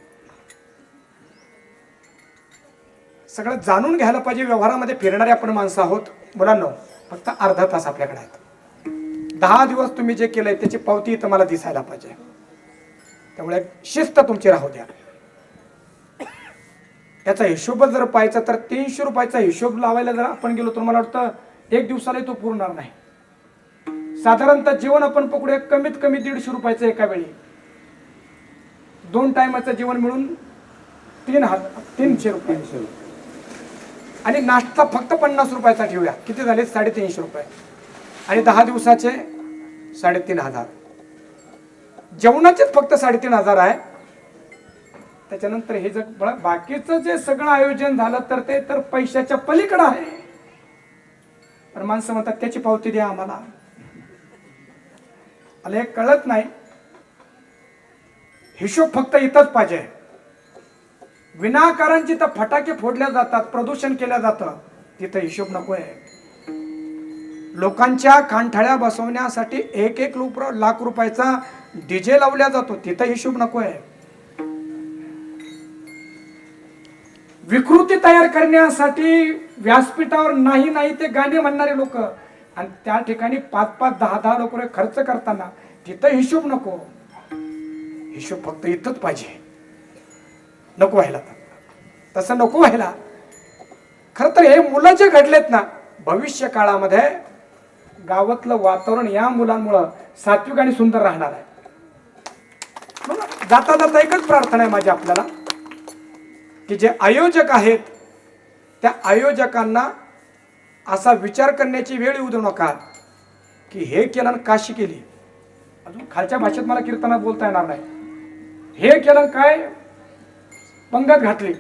S3: सगळं जाणून घ्यायला पाहिजे. व्यवहारामध्ये फिरणारे आपण माणसं आहोत मुलांना. फक्त अर्धा तास आपल्याकडे आहेत. 10 दिवस तुम्ही जे केलंय त्याची पावती इथं मला दिसायला पाहिजे. त्यामुळे शिस्त तुमची राहू द्या. त्याचा हिशोब जर पाहायचा तर 300 रुपयाचा हिशोब लावायला जर आपण गेलो तर मला वाटतं 1 दिवसाला तो पुरणार नाही. साधारणतः जेवण आपण पकडूया कमीत कमी 150 रुपयाचं एका वेळी. 2 टायमाचं जेवण मिळून 300 रुपये. आणि नाश्ता फक्त 50 रुपयाचा ठेवूया. किती झाले? 350 रुपये. आणि 10 दिवसाचे 3,500. जेवणाचेच फक्त 3,500 आहे. त्याच्यानंतर हे जग बाकीचं जे सगळं आयोजन झालं तर ते तर पैशाच्या पलीकडे आहे. पण माणसं म्हणतात त्याची पावती द्या आम्हाला. मला हे कळत नाही. हिशोब फक्त इथंच पाहिजे. विनाकारण जिथं फटाके फोडल्या जातात, प्रदूषण केलं जातं, तिथं हिशोब नको आहे. लोकांच्या कानठाळ्या बसवण्यासाठी एक एक लाख रुपयाचा डीजे लावला जातो, तिथं हिशोब नको आहे. विकृती तयार करण्यासाठी व्यासपीठावर नाही नाही ते गाणे म्हणणारे लोक आणि त्या ठिकाणी 5-5, 10-10 रुपये खर्च करताना तिथं हिशोब नको. हिशोब फक्त इथंच पाहिजे. नको व्हायला, तसं नको व्हायला. खरं तर हे मुलं जे घडलेत ना, भविष्य काळामध्ये गावातलं वातावरण या मुलांमुळं सात्विक आणि सुंदर राहणार आहे. म्हणून जाता जाता एकच प्रार्थना आहे माझी आपल्याला, की जे आयोजक आहेत त्या आयोजकांना असा विचार करण्याची वेळ येऊ देऊ नका की हे केलं काशी केली. अजून खालच्या भाषेत मला कीर्तनात बोलता येणार नाही. हे केलं काय पंगत घातली.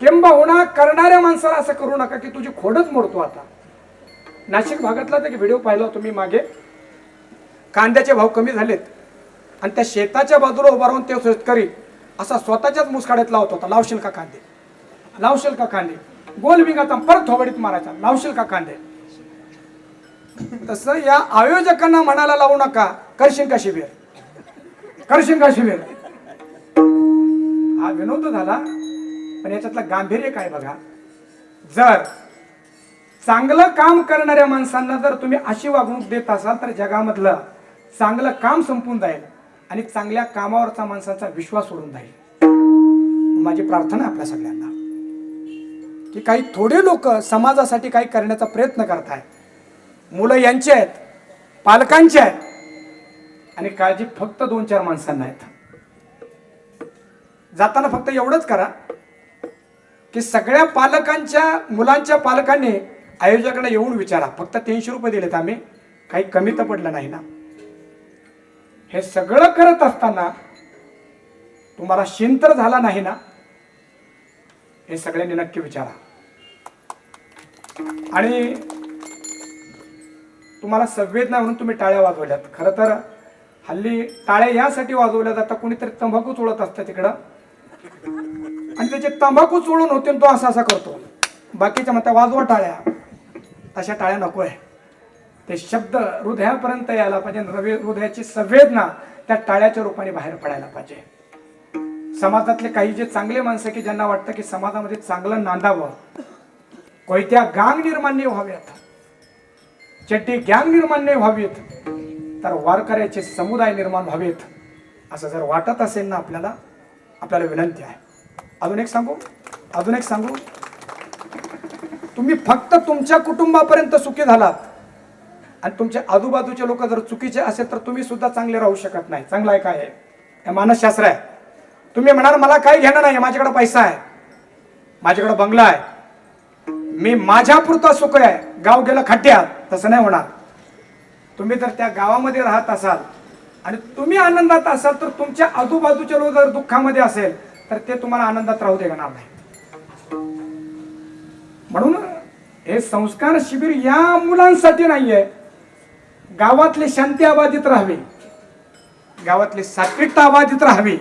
S3: किंबहुना करणाऱ्या माणसाला असं करू नका की तुझी खोडच मोडतो. आता नाशिक भागातला एक व्हिडिओ पाहिला होता मी मागे. कांद्याचे भाव कमी झालेत आणि त्या शेताच्या बाजूला उभा राहून ते शेतकरी असा स्वतःच्याच मुसकाड्यात लावत होता, लावशील का कांदे, लावशील का कांदे. गोल विंगाचा परत थोबडीत मारायचा, लावशील का कांदे. तसं या आयोजकांना म्हणायला लावू नका करशील का शिबिर, करशील का शिबिर. हा विनोद झाला, पण याच्यातलं गांभीर्य काय बघा. जर चांगलं काम करणाऱ्या माणसांना जर तुम्ही अशी वागणूक देत असाल तर जगामधलं चांगलं काम संपून जाईल आणि चांगल्या कामावरचा माणसाचा विश्वास सोडून जाईल. माझी प्रार्थना आपल्या सगळ्यांना की काही थोडे लोक समाजासाठी काही करण्याचा प्रयत्न करताय. मुलं यांची आहेत, पालकांची आहेत आणि काळजी फक्त 2-4 माणसांना आहेत. जाताना फक्त एवढंच करा की सगळ्या पालकांच्या मुलांच्या पालकांनी आयोजकांना येऊन विचारा, फक्त 300 रुपये दिलेत आम्ही, काही कमी तर पडलं नाही ना. हे सगळं करत असताना तुम्हाला शिंतर झाला नाही ना, हे सगळ्यांनी नक्की विचारा. आणि तुम्हाला संवेदना म्हणून तुम्ही टाळ्या वाजवल्यात. खरं तर हल्ली टाळ्या यासाठी वाजवल्या जातात, कोणीतरी तंबाखू चोळत असतं तिकडं आणि त्याचे तंबाखू चोळून होते तो असा असा करतो. बाकीच्या म्हणता वाजवा टाळ्या. तशा टाळ्या नको आहे. ते शब्द हृदयापर्यंत यायला पाहिजे. हृदयाची संवेदना त्या टाळ्याच्या रूपाने बाहेर पडायला पाहिजे. समाजातले काही जे चांगले माणसं की ज्यांना वाटतं की समाजामध्ये चांगलं नांदावं, कोयत्या गांग निर्माण नाही व्हाव्यात, चड्डी गँग निर्माण नाही व्हावीत, तर वारकऱ्याचे समुदाय निर्माण व्हावेत, असं जर वाटत असेल ना आपल्याला विनंती आहे. अजून एक सांगू, तुम्ही फक्त तुमच्या कुटुंबापर्यंत सुखी झालात आणि तुमच्या आजूबाजूचे लोक जर चुकीचे असेल तर तुम्ही सुद्धा चांगले राहू शकत नाही. चांगलं आहे काय आहे, हे मानसशास्त्र आहे. तुम्ही म्हणाल मला काही घेणं नाही, माझ्याकडे पैसा आहे, माझ्याकडे बंगला आहे, मी माझ्यापुरता सुख आहे, गाव गेलं खड्ड्यात, तसं नाही होणार. तुम्ही जर त्या गावामध्ये राहत असाल आणि तुम्ही आनंदात असाल तर तुमच्या आजूबाजूचे लोक जर दुःखामध्ये असेल तर ते तुम्हाला आनंदात राहू देणार नाही. म्हणून हे संस्कार शिबिर या मुलांसाठी नाहीये. गावातली शांती अबाधित राहावी, गावातली सात्विकता अबाधित राहावी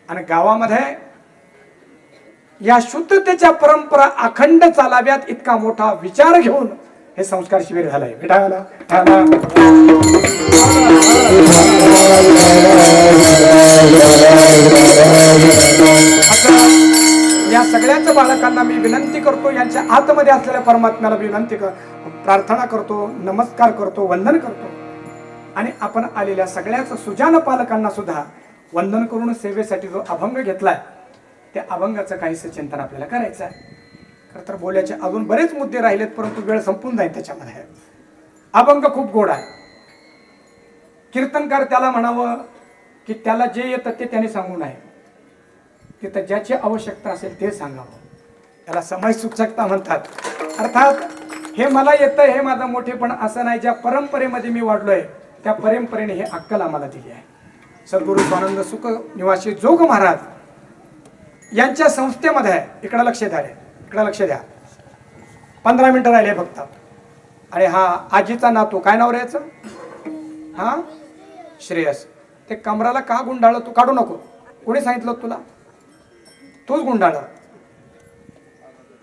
S3: आणि गावामध्ये या शुद्धतेच्या परंपरा अखंड चालाव्यात इतका मोठा विचार घेऊन हे संस्कार शिबिर झालंय. विठाला या सगळ्याच बालकांना मी विनंती करतो, यांच्या आतमध्ये असलेल्या परमात्म्याला विनंती प्रार्थना करतो, नमस्कार करतो, वंदन करतो आणि आपण आलेल्या सगळ्याच सुजान पालकांना सुद्धा वंदन करून सेवेसाठी जो अभंग घेतलाय त्या अभंगाचं काहीसं चिंतन आपल्याला करायचं आहे. खरं तर बोलायचे अजून बरेच मुद्दे राहिलेत, परंतु वेळ संपून जाईल त्याच्यामध्ये. अभंग खूप गोड आहे. कीर्तनकार त्याला म्हणावं की त्याला जे येतं ते त्याने सांगू नये, तिथं ज्याची आवश्यकता असेल ते सांगावं. त्याला समय सूचकता म्हणतात. अर्थात हे मला येतं हे माझं मोठेपण असं नाही, ज्या परंपरेमध्ये मी वाढलोय त्या परंपरेने हे अक्कल आम्हाला दिली आहे. सद्गुरू स्वानंद सुख निवासी जोग महाराज यांच्या संस्थेमध्ये आहे. इकडं लक्ष द्या. 15 मिनिटं राहिले फक्त. आणि हा आजीचा नातू, काय नाव रे याचं, हा श्रेयस, ते कमराला का गुंडाळ तू काढू नको. कोणी सांगितलं तुला? तूच गुंडाळ.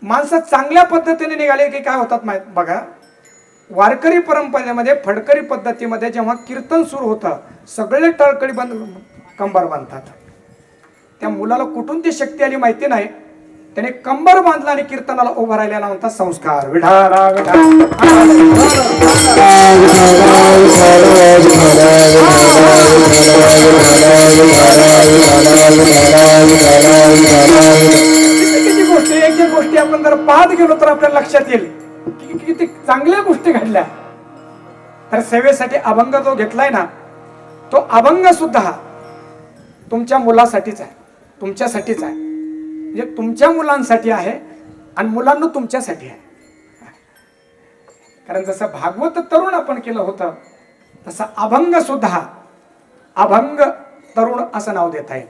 S3: माणसं चांगल्या पद्धतीने निघाले की काय होतात माहित बघा, वारकरी परंपरेमध्ये फडकरी पद्धतीमध्ये जेव्हा कीर्तन सुरू होतं सगळे टळकडी कंबर बांधतात. त्या मुलाला कुठून ती शक्ती आली माहिती नाही, त्याने कंबर बांधला आणि कीर्तनाला उभा राहिल्याला म्हणतात संस्कार. विठाला किती गोष्टी, एक एक गोष्टी आपण जर पाहत गेलो तर आपल्याला लक्षात येईल की किती चांगल्या गोष्टी घडल्या. तर सेवेसाठी अभंग जो घेतलाय ना, तो अभंग सुद्धा तुमच्या मुलासाठीच आहे, तुमच्यासाठीच आहे, म्हणजे तुमच्या मुलांसाठी आहे आणि मुलांना तुमच्यासाठी आहे. कारण जसं भागवत तरुण आपण केलं होतं तसं अभंग सुद्धा अभंग तरुण असं नाव देता येईल.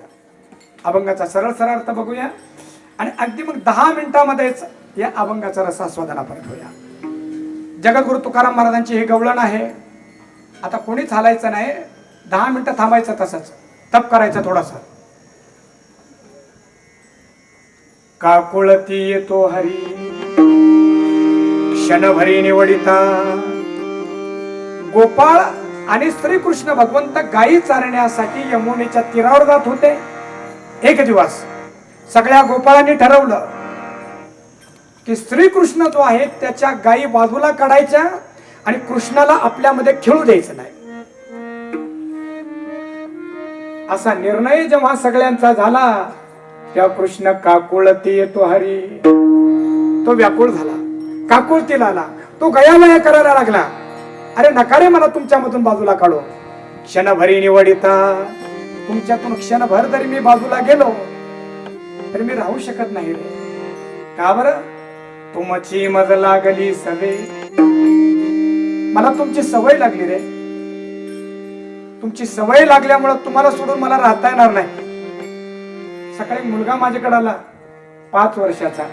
S3: अभंगाचा सरळ सरळ अर्थ बघूया आणि अगदी मग 10 मिनिटामध्येच या अभंगाचा रसास्वादन आपण घेऊया. जगद्गुरु तुकाराम महाराजांची हे गवळण आहे. आता कोणीच हालायचं नाही, 10 मिनिटं थांबायचं, तसंच तप करायचं थोडासा. काकुळती येतो हरी क्षणभरी निवडिता, गोपाळ आणि श्रीकृष्ण भगवंत गायी चारण्यासाठी यमुनेच्या तीरावर जात होते. एक दिवस सगळ्या गोपाळांनी ठरवलं की श्रीकृष्ण जो आहे त्याच्या गायी बाजूला काढायच्या आणि कृष्णाला आपल्यामध्ये खेळू द्यायचं नाही. असा निर्णय जेव्हा सगळ्यांचा झाला तेव्हा कृष्ण काकुळती येतो हरी, तो व्याकुळ झाला, काकुळतीला आला, तो गयावया करायला लागला. अरे नका रे मला तुमच्यामधून बाजूला काढू, क्षणभरी निवडिता, तुमच्यातून क्षणभर जरी मी बाजूला गेलो तरी मी राहू शकत नाही रे. का बरं? तुमची मज लागली सवे, मला तुमची सवय लागली रे. तुमची सवय लागल्यामुळे तुम्हाला सोडून मला राहता येणार नाही. सकाळी मुलगा माझ्याकडे आला 5 वर्षाचा,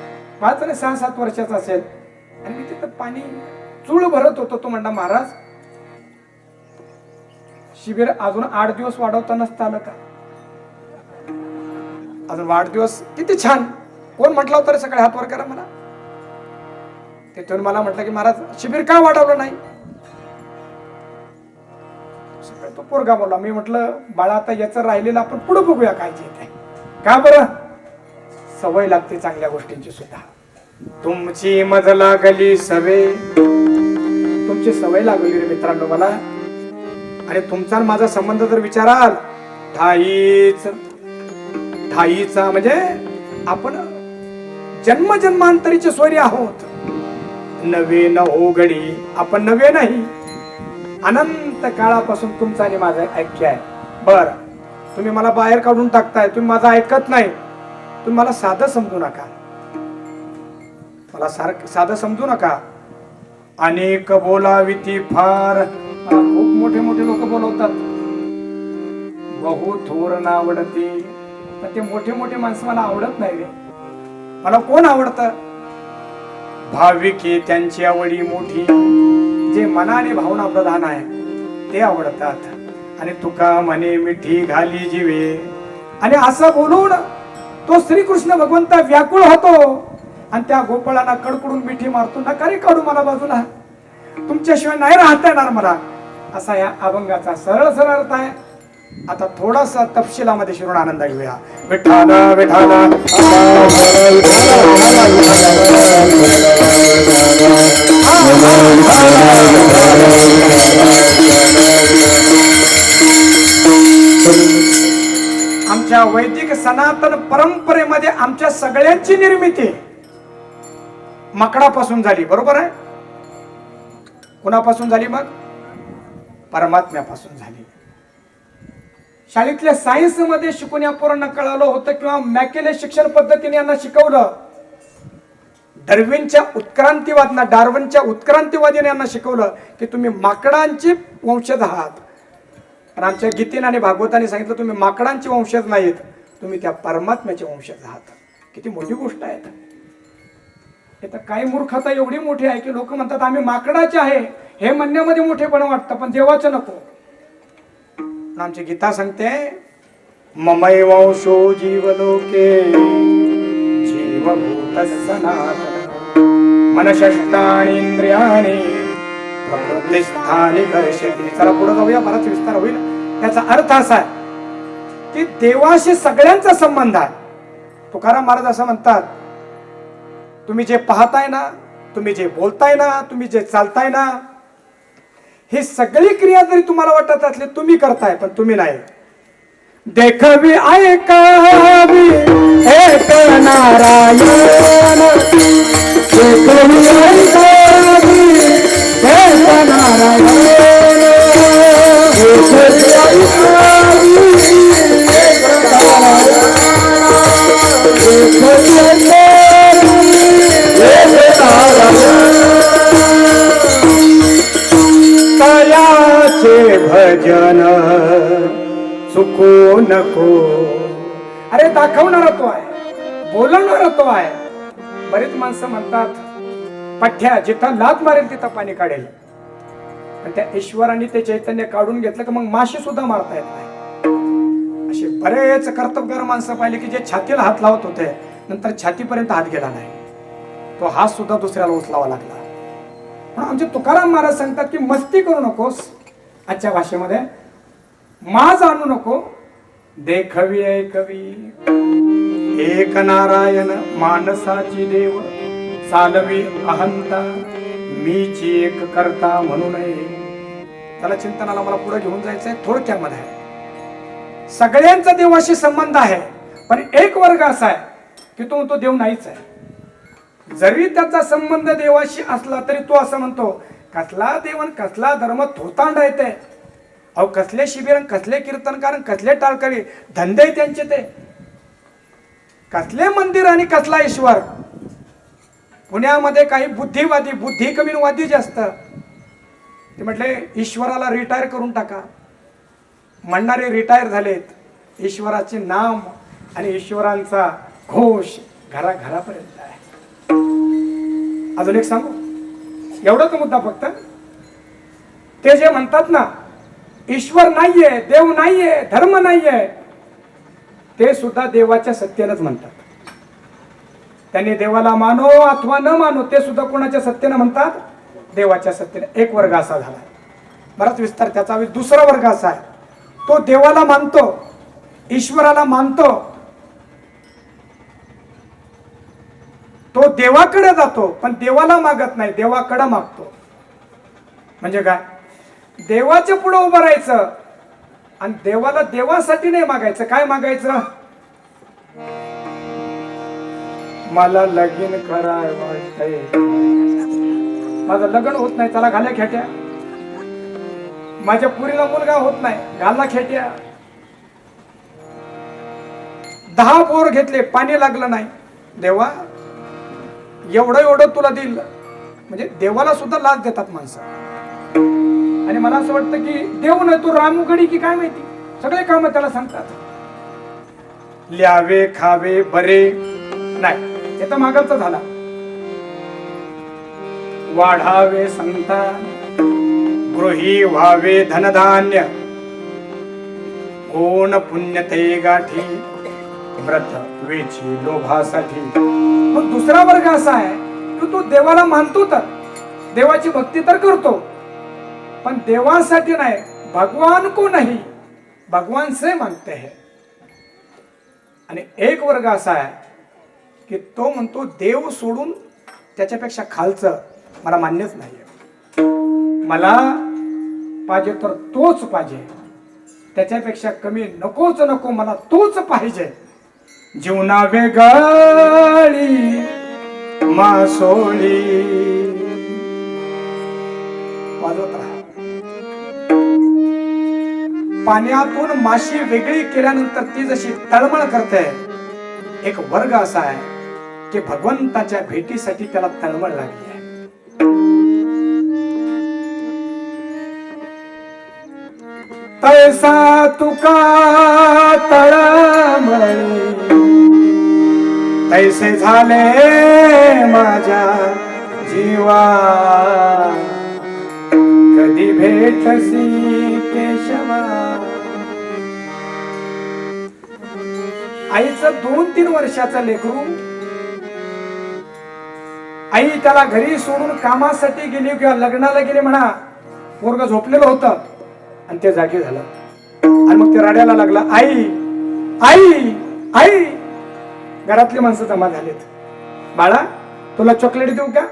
S3: 5 आणि 6-7 वर्षाचा असेल, आणि मी तिथं पाणी चूळ भरत होतो. तो म्हणला महाराज शिबिर अजून 8 दिवस वाढवता नसतं आलं का? अजून वाढदिवस किती छान, कोण म्हटलं होतं रे सकाळी हात वर करा मला. तिथून मला म्हटलं की महाराज शिबिर का वाढवलं नाही? सकाळी तो पोरगा बोलला. मी म्हटलं बाळा आता याचं राहिलेलं आपण पुढे बघूया काय जे. का बरं? सवय लागते चांगल्या गोष्टींची सुद्धा. तुमची मज लागली सवे, तुमची सवय लागली रे मित्रांनो मला. आणि तुमचा माझा संबंध जर विचाराल ठाईचा म्हणजे आपण जन्मजन्मांतरीचे सोयरे आहोत. नवे न हो घडी, आपण नवे नाही, अनंत काळापासून तुमचा आणि माझा ऐक्य आहे. बर, तुम्ही मला बाहेर काढून टाकताय, तुम्ही माझं ऐकत नाही, तुम्ही मला साधं समजू नका, मला साधं समजू नका. अनेक बोलाविती फार, खूप मोठे मोठे लोक बोलवतात, बहु थोर ना आवडते, पण ते मोठे मोठे माणसं मला आवडत नाही रे. मला कोण आवडतं? भाविके त्यांची आवडी मोठी, जे मनाने भावना प्रधान आहे ते आवडतात. आणि तुका म्हणे मिठी घाली जीवे, आणि असं बोलून तो श्रीकृष्ण भगवंत व्याकुळ होतो आणि त्या गोपाळांना कडकडून मिठी मारतो. नका रे काढू मला बाजूला, तुमच्याशिवाय नाही राहता येणार मला. असा या अभंगाचा सरळ सरळ अर्थ आहे. आता थोडासा तपशिलामध्ये शिरून आनंद घेऊया. विठाला विठाला आमच्या वैदिक सनातन परंपरेमध्ये आमच्या सगळ्यांची निर्मिती माकडापासून झाली, बरोबर आहे? कुणापासून झाली? मग परमात्म्यापासून झाली. शाळेतल्या सायन्स मध्ये शिकून या पोरांना कळालं होतं किंवा मॅकेले शिक्षण पद्धतीने यांना शिकवलं. डार्विनच्या उत्क्रांतीवादीने यांना शिकवलं की तुम्ही माकडांचे वंशज आहात. पण आमच्या गीतेने आणि भागवताने सांगितलं तुम्ही माकडांचे वंशज नाहीत, तुम्ही त्या परमात्म्याचे वंशज आहात. किती मोठी गोष्ट आहे. तर काही मूर्खता एवढी मोठी आहे की लोक म्हणतात आम्ही माकडाचे आहे, हे म्हणण्यामध्ये मोठेपण वाटतं, पण देवाचं नको. आमची गीता सांगते ममै वंशो जीवलोके जीवभूत सनातन मनषष्टानि इंद्रियाणि प्रकृती स्थानी कर्षति. चला पुढे जाऊया, बराच विस्तार होईल. त्याचा अर्थ असा आहे की देवाशी सगळ्यांचा संबंध आहे. तुकाराम महाराज असं म्हणतात, तुम्ही जे पाहताय ना, तुम्ही जे बोलताय ना, तुम्ही जे चालताय ना, ही सगळी क्रिया जरी तुम्हाला वाटत असली तुम्ही करताय, पण तुम्ही नाही. देखवी ऐकावी एक नारायण, देखवी ऐकावी एक नारायण, देखवी ऐकावी एक नारायण, देखवी ऐकावी एक नारायण. तयाचे भजन चुकू नको. अरे दाखवणारा तो आहे, बोलवणारा तो आहे. बरेच माणसं म्हणतात पठ्या जिथं लात मारेल तिथं पाणी काढेल, पण त्या ईश्वराने ते चैतन्य काढून घेतलं की मग माशी सुद्धा मारता येत नाही. असे बरेच कर्तबगार माणसं पाहिले की जे छातीला हात लावत होते, नंतर छातीपर्यंत हात गेला नाही, तो हात सुद्धा दुसऱ्याला उचलावा लागला. पण आमचे तुकाराम महाराज सांगतात की मस्ती करू नकोस, आजच्या भाषेमध्ये माज आणू नको. देखवी ऐकवी एक नारायण, मानसाची देव चालवी अहंता, मीची एक करता म्हणू नये. त्याला चिंतनाला मला पुढे घेऊन जायचंय. थोडक्यामध्ये सगळ्यांचा देवाशी संबंध आहे, पण एक वर्ग असा आहे की तो देव नाहीच आहे. जरी त्याचा संबंध देवाशी असला तरी तो असं म्हणतो, कसला देवन कसला धर्म थोतांड येते. अहो कसले शिबिर, कसले कीर्तनकार, कसले टाळकरी धंदे त्यांचे, ते कसले मंदिर आणि कसला ईश्वर. पुण्यामध्ये काही बुद्धिवादी, बुद्धी कमीवादी जास्त, ते म्हटले ईश्वराला रिटायर करून टाका. म्हणणारे रिटायर झालेत. ईश्वराचे नाम आणि ईश्वरांचा घोष घराघरापर्यंत आहे. अजून एक सांगू, एवढाच मुद्दा फक्त. ते जे म्हणतात ना ईश्वर नाहीये, देव नाहीये, धर्म नाहीये, ते सुद्धा देवाच्या सत्तेनंच म्हणतात. त्यांनी देवाला मानो अथवा न मानो, ते सुद्धा कोणाच्या सत्तेनं म्हणतात? देवाच्या सत्तेने. एक वर्ग असा झाला, बराच विस्तार त्याचा. दुसरा वर्ग असा आहे, तो देवाला मानतो, ईश्वराला मानतो, तो देवाकडे जातो, पण देवाला मागत नाही, देवाकडे मागतो. म्हणजे काय? देवाच्या पुढे उभं राहायचं आणि देवाला देवासाठी नाही मागायचं. काय मागायचं? मला लगीन कराय वाटतंय, माझं लग्न होत नाही, चला घाल्या खेट्या. माझ्या पुरीला मुलगा होत नाही, घालला खेट्या. 10 बोर घेतले, पाणी लागलं नाही, देवा एवढं एवढं तुला दिल. म्हणजे देवाला सुद्धा लाच देतात माणसं. आणि मला असं वाटतं की देव नाही तो रामगडी की काय माहिती, सगळे काम त्याला सांगतात. ल्यावे खावे बरे नाही, हे तर मागलचा झाला. वाढावे संतान, गृही व्हावे धनधान्य, कोण पुण्य ते गाठी, व्रत वेची लोभासाठी. मग दुसरा वर्ग असा आहे की तो देवाला मानतो, तर देवाची भक्ती तर करतो, पण देवासाठी नाही. भगवान को नहीं, भगवान से मांगते हैं. आणि एक वर्ग असा आहे की तो म्हणतो देव सोडून त्याच्यापेक्षा खालचं मला मान्यच नाहीये. मला पाहिजे तर तोच पाहिजे, त्याच्यापेक्षा कमी नकोच नको, मला तोच पाहिजे. जीवना वेगळी मासोळी वाजवत राहा. पाण्यातून माशी वेगळी केल्यानंतर ती जशी तळमळ करते, एक वर्ग असा आहे की भगवंताच्या भेटीसाठी त्याला तळमळ लागली आहे. तैसा तुका तळमळी, तैसे झाले माझ्या जीवा, कधी भेटसी केशवा. आईचं 2-3 वर्षाचं लेकरू आई त्याला घरी सोडून कामासाठी गेली किंवा लग्नाला गेली म्हणा, पोरग झोपलेलं होतं आणि ते जागे झालं आणि मग ते रडायला लागला, आई आई आई. घरातली माणसं जमा झालीत. बाळा तुला चॉकलेट देऊ का?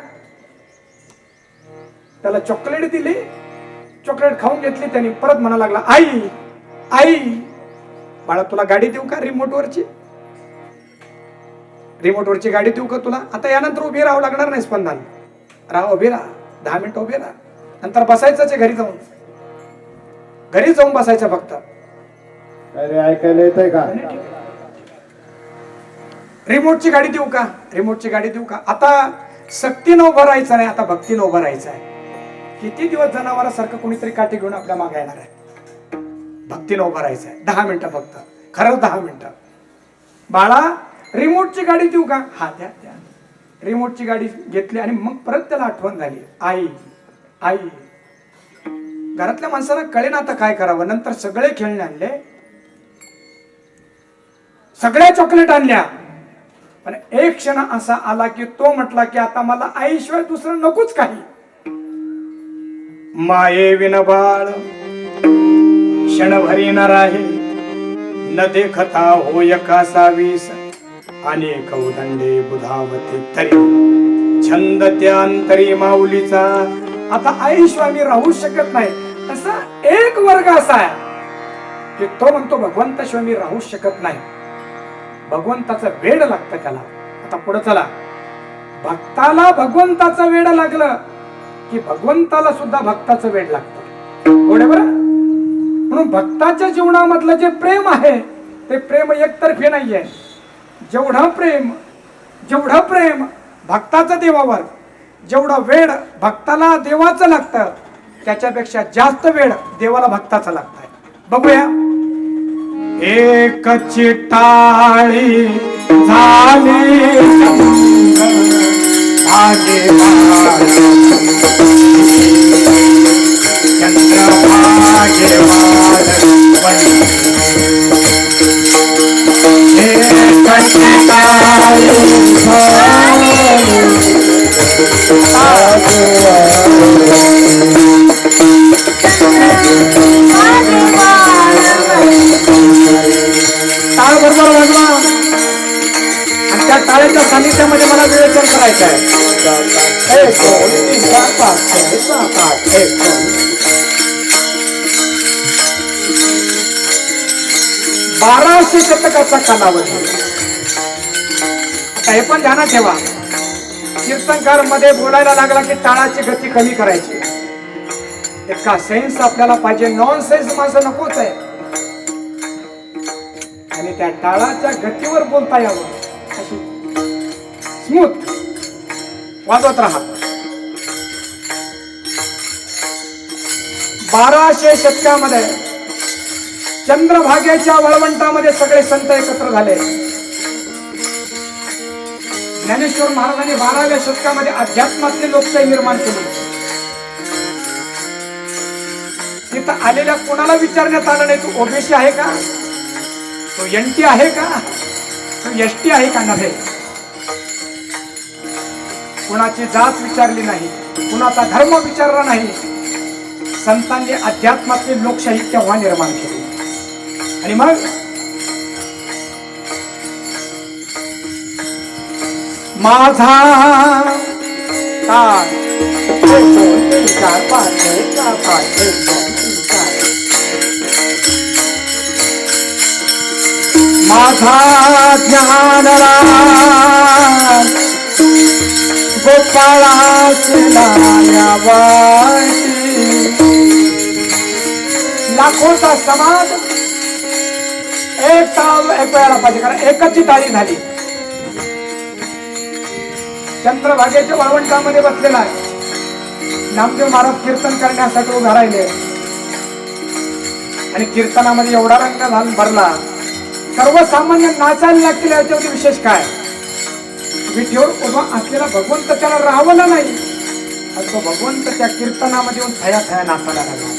S3: त्याला चॉकलेट दिली, चॉकलेट खाऊन घेतली त्यांनी. परत म्हणा लागला, आई आई. बाळा तुला गाडी देऊ का? रिमोटवरची गाडी देऊ का तुला? आता यानंतर उभी राहावं लागणार नाही. स्पंदन राहा, उभी राहा, 10 मिनिटं उभी राहा, नंतर बसायचंच आहे. घरी जाऊन बसायचं फक्त.
S1: अरे ऐकायला येतंय का?
S3: रिमोटची गाडी देऊ का? रिमोटची गाडी देऊ का? आता सक्तीनं उभं राहायचं नाही, आता भक्तीनं उभं राहायचं आहे. किती दिवस जनावरासारखं कोणीतरी काठी घेऊन आपल्या मागे येणार आहे? भक्तीनं उभं राहायचं आहे. 10 मिनिटं फक्त, खरं 10 मिनिटं. बाळा रिमोटची गाडी देऊ का? हा द्या द्या. रिमोटची गाडी घेतली आणि मग परत त्याला आठवण झाली, आई आई. घरातल्या माणसाला कळेन आता काय करावं. नंतर सगळे खेळणे आणले, सगळ्या चॉकलेट आणल्या, पण एक क्षण असा आला की तो म्हटला की आता मला आईशिवाय दुसरं नकोच काही. माये विनबाळ क्षणभरी न राहे, न देखता होय कासावीस, अनेक उदंडे बुधावते तरी छंद त्या अंतरी माऊलीचा. आता आईशिवाय मी राहू शकत नाही. असा एक वर्ग असा आहे की तो म्हणतो भगवंताशिवाय मी राहू शकत नाही. भगवंताचं वेड लागतं त्याला. आता पुढे चला. भक्ताला भगवंताचं वेड लागलं की भगवंताला सुद्धा भक्ताचं वेड लागतं. बरोबर. म्हणून भक्ताच्या जीवनामधलं जे प्रेम आहे ते प्रेम एकतर्फी नाहीये. जेवढं प्रेम भक्ताचं देवावर, जेवढं वेड भक्ताला देवाचं लागतं, त्याच्यापेक्षा जास्त वेड देवाला भक्ताचं लागतंय. बघूया. एक चिटाळी झाली टाळ बरोबर वाजवा आणि त्या टाळ्याच्या सानिध्यामध्ये मला विवेचन करायचं आहे. 1 2 3 4 5 6 7 8 1 2. 1200 शतकाचा कालावधी. आता हे पण ध्यानात ठेवा. कीर्तनकार मध्ये बोलायला लागला की टाळाची गती कमी करायची. एका सेन्स आपल्याला पाहिजे, नॉन सेन्स माझं नकोच आहे. आणि त्या टाळाच्या गतीवर बोलता यावं अशी स्मूथ वाजवत राहा. 1200 शतकामध्ये चंद्रभागेच्या वळवंटामध्ये सगळे संत एकत्र झाले. ज्ञानेश्वर महाराजांनी 12व्या शतकामध्ये अध्यात्मातली लोकशाही निर्माण केली. तिथं आलेल्या कोणाला विचारण्यात आलं नाही, तू ओबीसी आहे का, तो एनटी आहे का, तो एसटी आहे का नव्हे. कुणाची जात विचारली नाही, कुणाचा धर्म विचारला नाही. संतांनी अध्यात्मातली लोकशाही तेव्हा निर्माण केली. आणि मग माझा ताल 1 2 3 4 5 6 7 8 1 2 3 4. माझा ज्ञानला गोपाळाची लायावाटी. लाखोचा समाज एक ताल ऐकायला पाहिजे, कारण एकच टाळी झाली. चंद्रभागेच्या वळवंटामध्ये बसलेला आहे. नामदेव महाराज कीर्तन करण्यासाठी उभा राहिले आणि कीर्तनामध्ये एवढा रंग भरला, सर्वसामान्य नाचायला लागतील. याच्यावरती विशेष काय, विठीवर उभा असलेला भगवंत त्याला राहवला नाही, आणि तो भगवंत त्या कीर्तनामध्ये येऊन थया थया नाचायला लागला.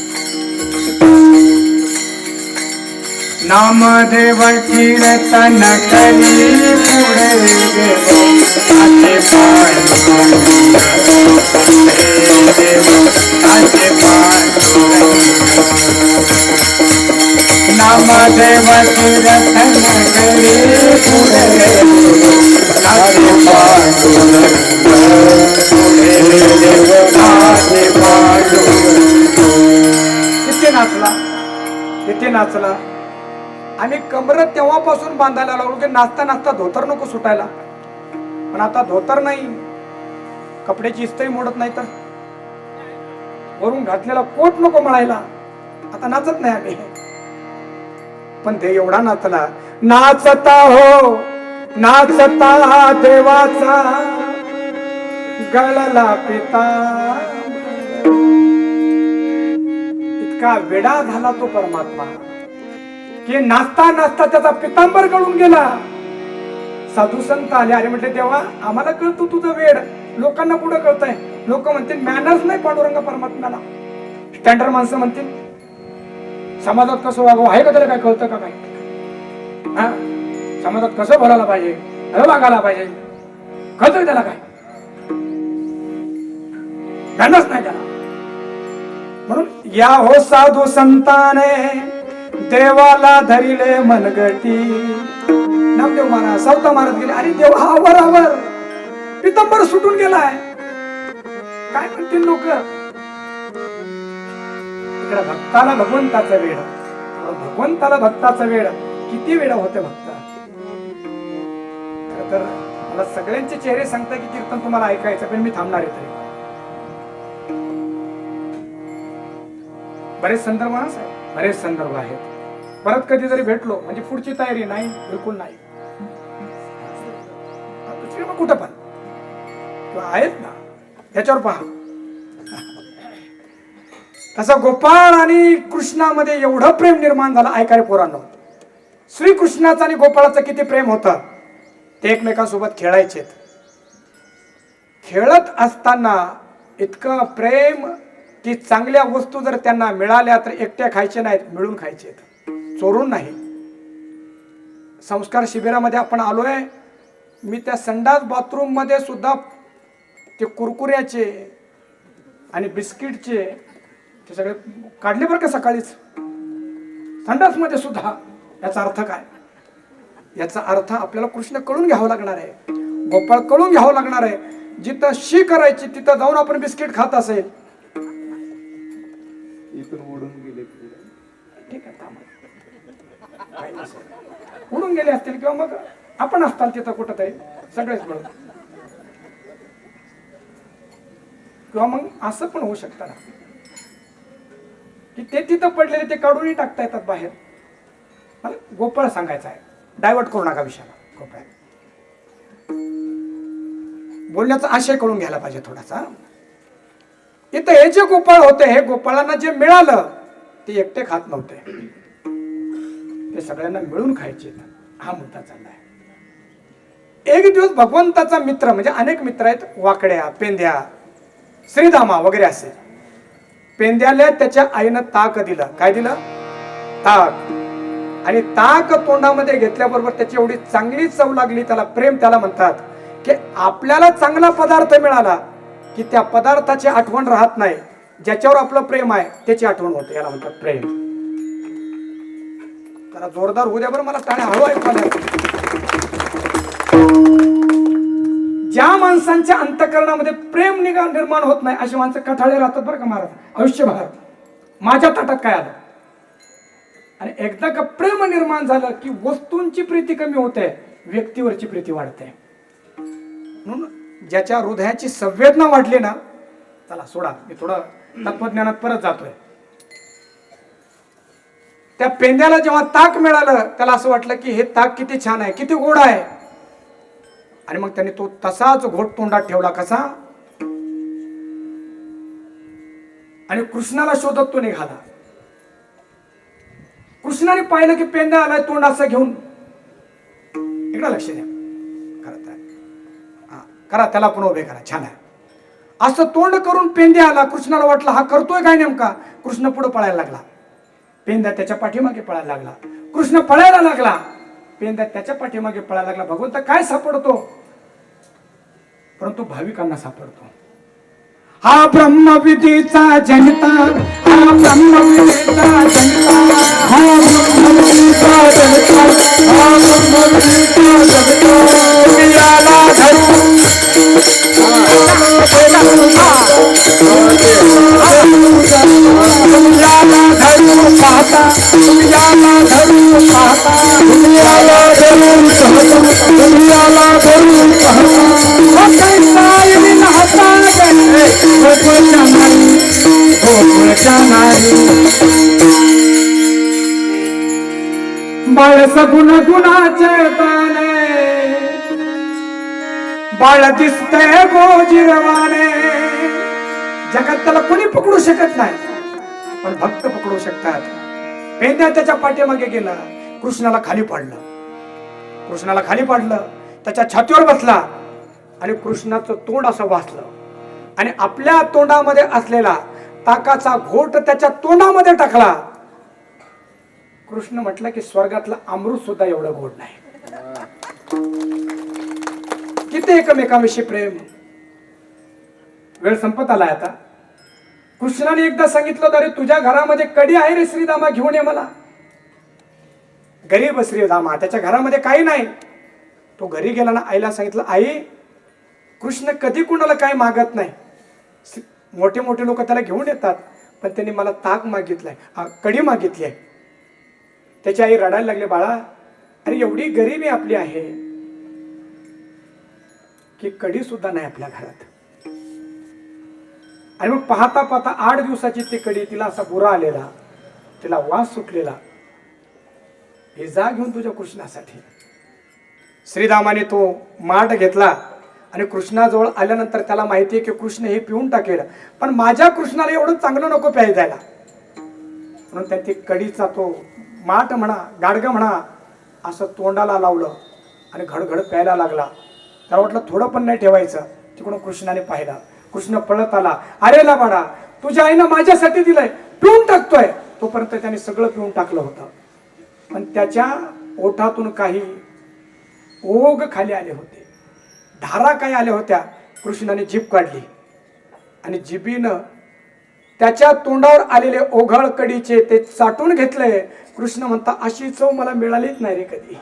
S3: नामदेव कीर्तन करी पुढे गेलो आते पांडुरंग देव आते पांडुरंग नामदेव कीर्तन करी पुढे गेलो आते पांडुरंग आते पांडुरंग. तिथे नाचला आणि कमर तेव्हापासून बांधायला लागलो की नाचता नाचता धोतर नको सुटायला. पण आता धोतर नाही, कपड्याची इस्त्री मोडत नाही तर वरून घातलेला कोट नको मळायला. आता नाचत नाही आम्ही. पण ते एवढा नाचला. नाचता हो नाचता देवाचा गळला पिता. इतका वेडा झाला तो परमात्मा की नाचता नाचता त्याचा पितांबर गळून गेला. साधू संत आले आणि म्हटले देवा आम्हाला कळतो तुझं वेड, लोकांना पुढे कळतंय. लोक म्हणतील मॅनर्स नाही पांडुरंग परमात्म्याला. स्टँडर्ड माणसं म्हणतील समाजात कसं वागावं आहे का, त्याला काय कळतं का काय? हा समाजात कसं बोलायला पाहिजे, वागायला पाहिजे, कळतंय त्याला काय? मॅनर्स नाही त्याला. म्हणून या हो साधू संताने देवाला धरिले मनगटी. नामदेव महाराज सावता महाराज गेले. अरे देव आवर पितांबर सुटून गेलाय. काय म्हणतील लोक? इकडे भक्ताला भगवंताचा वेळ, भगवंताला भक्ताचा वेळ. किती वेळ होते भक्त. तर मला सगळ्यांचे चेहरे सांगता की कीर्तन तुम्हाला ऐकायचं, पण मी थांबणार आहे. तरी बरेच संदर्भ आहे, बरेच संदर्भ आहेत. परत कधी जरी भेटलो म्हणजे पुढची तयारी नाही, बिलकुल नाही. कुठं पण आहेत ना, याच्यावर पहा. तसा गोपाळ आणि कृष्णामध्ये एवढं प्रेम निर्माण झालं. ऐका रे पोरांनो, श्रीकृष्णाचं आणि गोपाळाचं किती प्रेम होतं. ते एकमेकांसोबत खेळायचे. खेळत असताना इतकं प्रेम की चांगल्या वस्तू जर त्यांना मिळाल्या तर एकट्या खायचे नाहीत, मिळून खायचे, चोरून नाही. संस्कार शिबिरामध्ये आपण आलोय. मी त्या संडास बाथरूम मध्ये सुद्धा ते कुरकुऱ्याचे आणि बिस्किटचे ते सगळे काढले बरं का सकाळीच संडास मध्ये सुद्धा. याचा अर्थ काय? याचा अर्थ आपल्याला कृष्ण कळून घ्यावं लागणार आहे, गोपाळ कळून घ्यावं लागणार आहे. जिथं शी करायची तिथं जाऊन आपण बिस्किट खात असेल,
S1: इथून उडून गेले
S3: ठीक आहे उडून गेले असतील किंवा मग आपण असताल तिथं कुठं तरी सगळेच मिळून, किंवा मग असं पण होऊ शकतं ना की ते तिथं पडलेले ते काढूनही टाकता येतात बाहेर. मला गोपाळ सांगायचा आहे, डायव्हर्ट करू नका विषयाला. गोपाळ बोलण्याचा आशय कळून घ्यायला पाहिजे थोडासा. इथं हे जे गोपाळ होते, हे गोपाळांना जे मिळालं ते एकटे खात नव्हते, ते सगळ्यांना मिळून खायचे. हा मुद्दा चाललाय. एक दिवस भगवंताचा मित्र, म्हणजे अनेक मित्र आहेत, वाकड्या, पेंद्या, श्रीधामा वगैरे असे. पेंद्याला त्याच्या आईनं ताक दिलं. काय दिलं? ताक. आणि ताक तोंडामध्ये घेतल्याबरोबर त्याची एवढी चांगली चव लागली, त्याला प्रेम. त्याला म्हणतात की आपल्याला चांगला पदार्थ मिळाला की त्या पदार्थाची आठवण राहत नाही, ज्याच्यावर आपलं प्रेम आहे त्याची आठवण होते. याला म्हणतात प्रेम. त्याला जोरदार होऊ द्या बरं, मला टाळ्या हळू ऐकवायला. ज्या माणसांच्या अंतःकरणामध्ये प्रेम निर्माण होत नाही अशी माणसं कठाळे राहतात बरं का महाराज आयुष्यभर. माझ्या ताटात काय आलं? आणि एकदा का प्रेम निर्माण झालं की वस्तूंची प्रीती कमी होते, व्यक्तीवरची प्रीती वाढते. म्हणून ज्याच्या हृदयाची संवेदना वाढली ना, चला सोडा, मी थोडं तत्वज्ञानात परत जातोय. त्या पेंद्याला जेव्हा ताक मिळालं त्याला असं वाटलं की हे ताक किती छान आहे, किती गोड आहे. आणि मग त्याने तो तसाच घोट तोंडात ठेवला. कसा? आणि कृष्णाला शोधत तो निघाला. कृष्णाने पाहिलं की पेंद्या आलाय तोंड असं घेऊन. इकडे लक्ष द्या, करा त्याला पण उभे करा, छान आहे. असं तोंड करून पेंद्या आला. कृष्णाला वाटलं हा करतोय काय नेमका. कृष्ण पुढे पळायला लागला. पेंद्या त्याच्या पाठीमागे पळायला लागला. कृष्ण पळायला लागला, पेंद्या त्याच्या पाठीमागे पळायला लागला. भगवंत काय सापडतो? परंतु भाविकांना सापडतो. हा ब्रह्मविधीचा जनता, हा ब्रह्मविधीचा जनता, हा ब्रह्मविधीचा जनता, हा ब्रह्मविधीचा जनता. याला धरू याला धरू पाहता, याला धरू पाहता, याला धरू पाहता, याला धरू पाहता. बाळ सगुण गुणाचे ताने, बाळ दिसते गोजिरवाने. जगात त्याला कोणी पकडू शकत नाही, पण भक्त पकडू शकतात. पेंद्या त्याच्या पाठीमागे गेला, कृष्णाला खाली पाडलं. कृष्णाला खाली पाडलं, त्याच्या छातीवर बसला आणि कृष्णाचं तोंड असं वाचलं आणि आपल्या तोंडामध्ये असलेला ताकाचा घोट त्याच्या तोंडामध्ये टाकला. कृष्ण म्हटलं की स्वर्गातलं अमृत सुद्धा एवढं गोड नाही. किती एकमेकांविषयी प्रेम. वेळ संपत आलाय आता. कृष्णाने एकदा सांगितलं, अरे तुझ्या घरामध्ये कडी आहे रे श्रीदामा, घेऊन ये मला. गरीब श्रीदामा, त्याच्या घरामध्ये काही नाही. तो घरी गेला ना, आईला सांगितलं, आई कृष्ण कधी कुणाला काय मागत नाही. मोठे मोठे लोक त्याला घेऊन येतात, पण त्यांनी मला ताक मागितलाय, कडी मागितली आहे. त्याची आई रडायला लागली, बाळा अरे एवढी गरिबी आपली आहे की कडी सुद्धा नाही आपल्या घरात. आणि मग पाहता पाहता 8 दिवसाची ती कडी, तिला असा बुरा आलेला, तिला वास सुटलेला. हे जा घेऊन तुझ्या कृष्णासाठी. श्रीरामाने तो माठ घेतला आणि कृष्णाजवळ आल्यानंतर त्याला माहिती आहे की कृष्ण हे पिऊन टाकेल, पण माझ्या कृष्णाला एवढं चांगलं नको प्यायला द्यायला. म्हणून त्या ती कडीचा तो माठ म्हणा, गाडगं म्हणा, असं तोंडाला लावलं आणि घडघड प्यायला लागला. त्याला वाटलं थोडं पण नाही ठेवायचं. तिकडून कृष्णाने पाहिला, कृष्ण पळत आला, अरे ला बाळा तुझ्या आईनं माझ्यासाठी दिलंय, पिऊन टाकतोय. तोपर्यंत त्याने सगळं पिऊन टाकलं होतं, पण त्याच्या ओठातून काही ओघ खाली आले होते, धारा काय आल्या होत्या. कृष्णाने जीभ काढली आणि जिभीनं त्याच्या तोंडावर आलेले ओघळ कडीचे ते चाटून घेतले. कृष्ण म्हणता, अशी चव मला मिळालीच नाही रे कधी.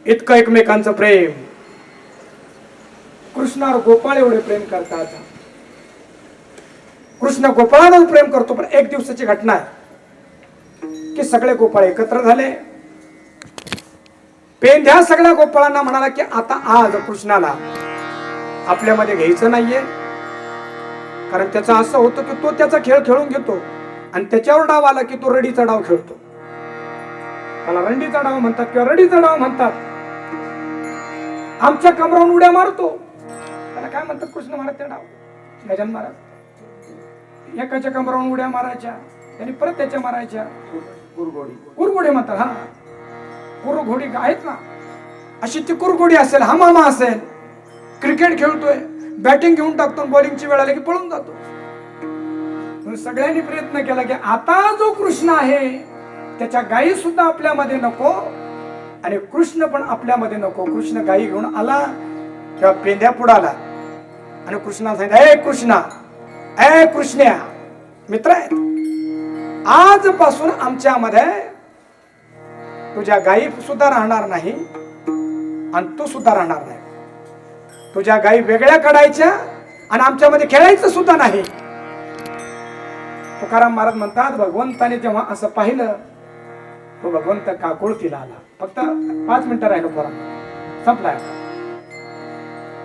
S3: इतकं एकमेकांचं प्रेम. कृष्णावर गोपाळ एवढे प्रेम करतात. कृष्ण गोपाळावर प्रेम करतो. पण एक दिवसाची घटना आहे की सगळे गोपाळ एकत्र झाले. पेंद्या सगळ्या गोपाळांना म्हणाला की आता आज कृष्णाला आपल्यामध्ये घ्यायचं नाहीये, कारण त्याचं असं होतं की तो त्याचा खेळ खेळून घेतो आणि त्याच्यावर डाव आला की तो रडीचा डाव खेळतो. त्याला रंडीचा डाव म्हणतात किंवा रडीचा डाव म्हणतात. आमच्या कमरावून उड्या मारतो, त्याला काय म्हणतात कृष्ण महाराज ते डाव. गजानन महाराज एकाच्या कमरावून उड्या मारायच्या, त्यांनी परत त्याच्या मारायच्या. कुरघोडी म्हणतात. हा कुरघोडी आहेत ना, अशी ती कुरघोडी असेल, हा मामा असेल, क्रिकेट खेळतोय, बॅटिंग घेऊन टाकतो, बॉलिंगची वेळ आली की पळून जातो. सगळ्यांनी प्रयत्न केला की आता जो कृष्ण आहे त्याच्या गायी सुद्धा आपल्यामध्ये नको आणि कृष्ण पण आपल्यामध्ये नको. कृष्ण गायी घेऊन आला तेव्हा पेंद्या पुढे आला आणि कृष्णाला सांगितलं, ए कृष्णा, ए कृष्ण्या, मित्र आहेत, आजपासून आमच्यामध्ये तुझ्या गायी सुद्धा राहणार नाही आणि तू सुद्धा राहणार नाही. तुझ्या गायी वेगळ्या काढायच्या आणि आमच्यामध्ये खेळायचं सुद्धा नाही. तुकाराम महाराज म्हणतात, भगवंताने जेव्हा असं पाहिलं तो भगवंत काकुळतीला आला. फक्त 5 मिनिटं राहिलो, पोरा संपलाय.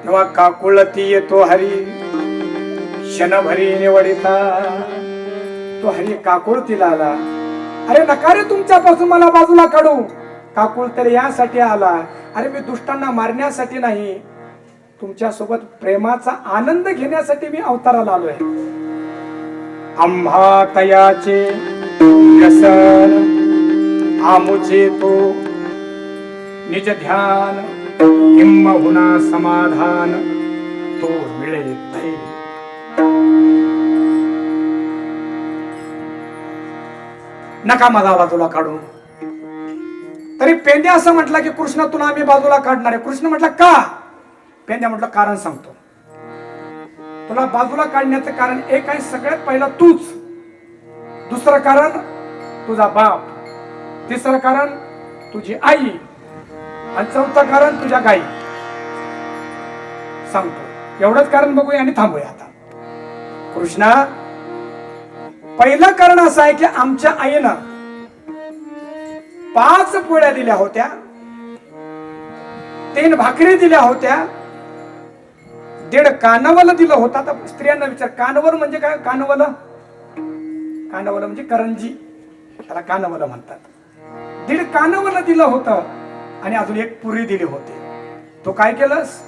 S3: तेव्हा काकुळती येतो हरी क्षणभरी निवडिता. तो हरी काकुळतीला आला. अरे नका रे तुमच्यापासून मला बाजूला काढू. काकुळ तर यासाठी आला, अरे मी दुष्टांना मारण्यासाठी नाही, तुमच्या सोबत प्रेमाचा आनंद घेण्यासाठी मी अवताराला आलोय. आम्हा तयाचे व्यसन आमुचे तो निज ध्यान, किंबहुना समाधान तो मिळेल. नका मला बाजूला काढू. तरी पेंड्या असं म्हटलं की कृष्ण तुला आम्ही बाजूला काढणार आहे. कृष्ण म्हटलं का? पेंड्या म्हटलं कारण सांगतो. तुला बाजूला काढण्याचं कारण एक आहे, सगळ्यात पहिला तूच. दुसरं कारण तुझा बाप. तिसरं कारण तुझी आई. आणि चौथं कारण तुझ्या गाई. सांगतो एवढंच कारण बघूया आणि थांबूया आता. कृष्णा, पहिलं कारण असं आहे की आमच्या आईनं 5 पोळ्या दिल्या होत्या, 3 भाकरी दिल्या होत्या, 1.5 कानवलं दिलं होतं. आता स्त्रियांना विचार, कानवल म्हणजे काय? कानवलं म्हणजे करंजी, त्याला कानवलं म्हणतात. 1.5 कानवलं दिलं होतं आणि अजून 1 पुरी दिली होती. तो काय केलंस?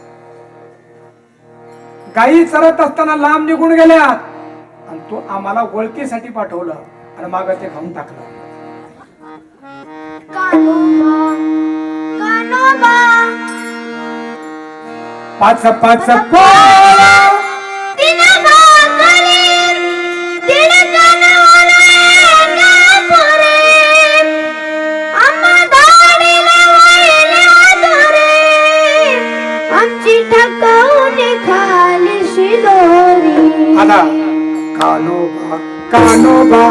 S3: गायी चरत असताना लांब निघून गेल्या आणि तू आम्हाला वळकीसाठी पाठवलं आणि माग ते खाऊन टाकलं.
S1: कान्होबा, कान्होबा,
S3: 5 पोळ्या,
S1: 3 भाकरी, 1.5 कानवलं, 1 पुरी, आम्हा दाढीला वाहिले आदुरे, आमची ठकवून खाली शिदोरी.
S3: आता कान्होबा, कान्होबा,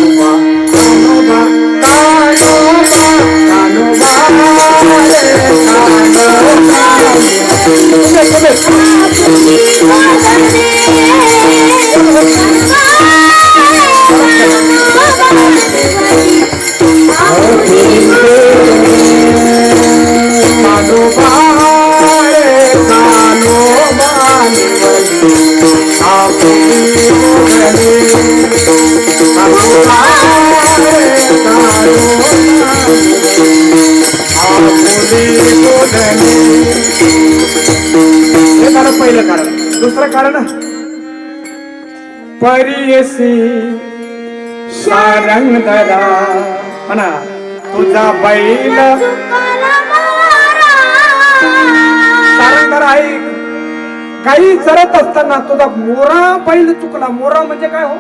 S3: कान्होबा, कान्होबा, कान्होबा, कान्होबा, हे झालं पहिलं कारण. दुसरं कारण, परियसी सारंगधरा म्हणा तुझा बैल सारंगधरा आहे. काही चरत असताना तुझा मोरा बैल चुकला. मोरा म्हणजे काय हो?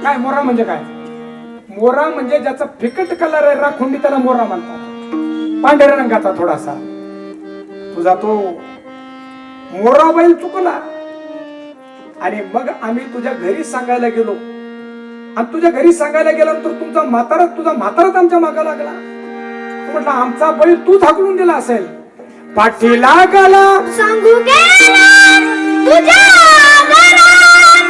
S3: काय मोरा म्हणजे काय? मोरा म्हणजे ज्याचा फिकट कलर आहे राखुंडी, त्याला मोरा म्हणतात. पांढऱ्या रंगाचा थोडासा. तुझा तो मोरा बैल चुकला आणि मग आम्ही तुझ्या घरी सांगायला गेलो आणि तुझ्या घरी सांगायला गेल्यानंतर तुझा म्हाताराच आमच्या मागा लागला. तू म्हटलं आमचा बैल तू हाकलून दिला असेल. पाठी लागला
S1: सांगू गेला तुझ्या घरात,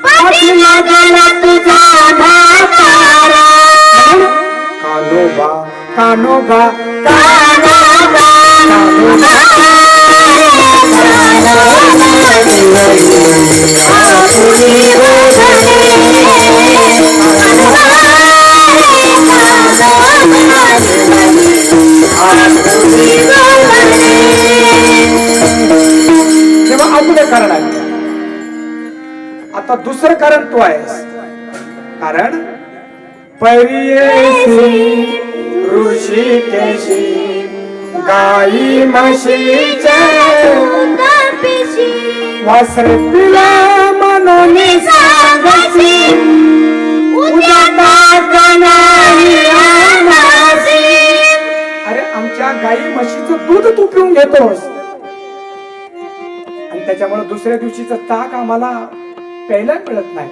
S1: पाठी लागला तुझा म्हातारा.
S3: कान्होबा, कान्होबा, कान्होबा, कान्होबा, तेव्हा अवघड कारण आहे. आता दुसरं कारण तू आहेस. कारण परियेसी ऋषिकेशी गाई म्हशीचे वासरे तिला मनोनी सांगायची, उद्या ताक नाही आणायची. अरे आमच्या गाई म्हशीचं दूध तू पिऊन घेतोस आणि त्याच्यामुळे दुसऱ्या दिवशीचं ताक आम्हाला प्यायला मिळत नाही.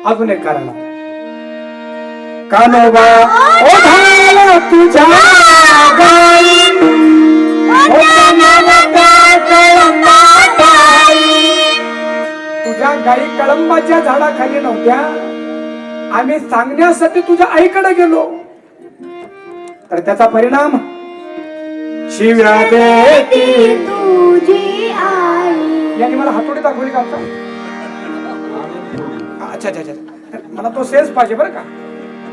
S3: अजून एक कारण, कान्होबा ओढायला तुझ्या गाई, तुझ्या गाई कळंबाच्या झाडाखाली नव्हत्या. आम्ही सांगण्यासाठी तुझ्या आईकडे गेलो तर त्याचा परिणाम शिव्या देती
S1: तुझी आई.
S3: यांनी मला हातोडी दाखवली का? अच्छा अच्छा अच्छा, मला तो सेन्स पाहिजे बरं का.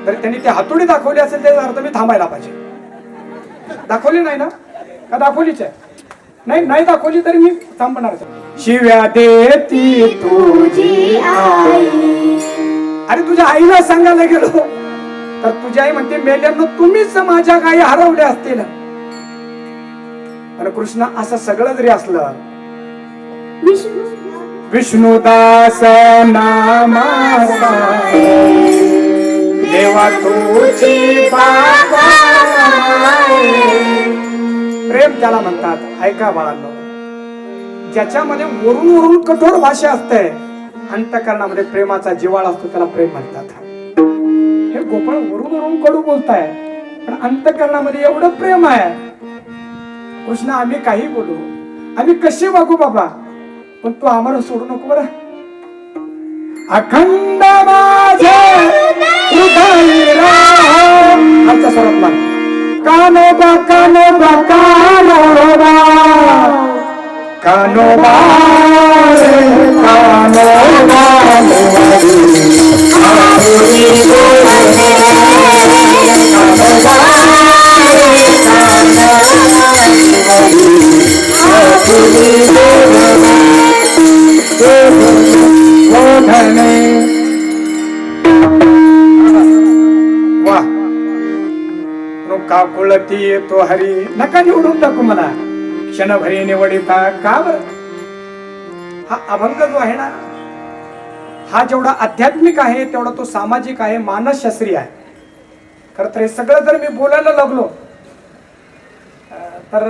S3: तर त्यांनी ते हातोडी दाखवली असेल त्याचा अर्थ मी थांबायला पाहिजे. दाखवली नाही ना? का दाखवलीच आहे? नाही दाखवली तरी मी थांबणार. शिव्या देती
S1: तुझी आई.
S3: अरे तुझ्या आईला सांगायला गेलो तर तुझी आई म्हणते मेल्यांना तुम्हीच माझ्या गायी हरवल्या असतील. आणि कृष्ण असं सगळं जरी असलं, विष्णुदास नामाचा देवा तुझी बाबा. प्रेम त्याला म्हणतात. ऐका बाळांनो, ज्याच्यामध्ये वरून वरून कठोर भाषा असते, अंतःकरणामध्ये प्रेमाचा जिव्हाळा असतो, त्याला प्रेम म्हणतात. हे गोपाळ वरून वरून कडू बोलताय, पण अंतःकरणामध्ये एवढं प्रेम आहे. कृष्ण, आम्ही काही बोलू, आम्ही कसे वागू बाबा, पण तू आम्हाला सोडू नको बरं. अखंड माझे हृदय राहो. आमचा स्वरात मान. कानोबा कानोबा कानोबा कानोबा रे कानोबा. वाह, काकुळती येतो हरी. नका निवडून टाकू मला क्षणभरी निवडिता. का बर? हा अभंग जो आहे ना, हा जेवढा आध्यात्मिक आहे तेवढा तो सामाजिक आहे, मानसशास्त्रीय आहे. खरं तर हे सगळं जर मी बोलायला लागलो तर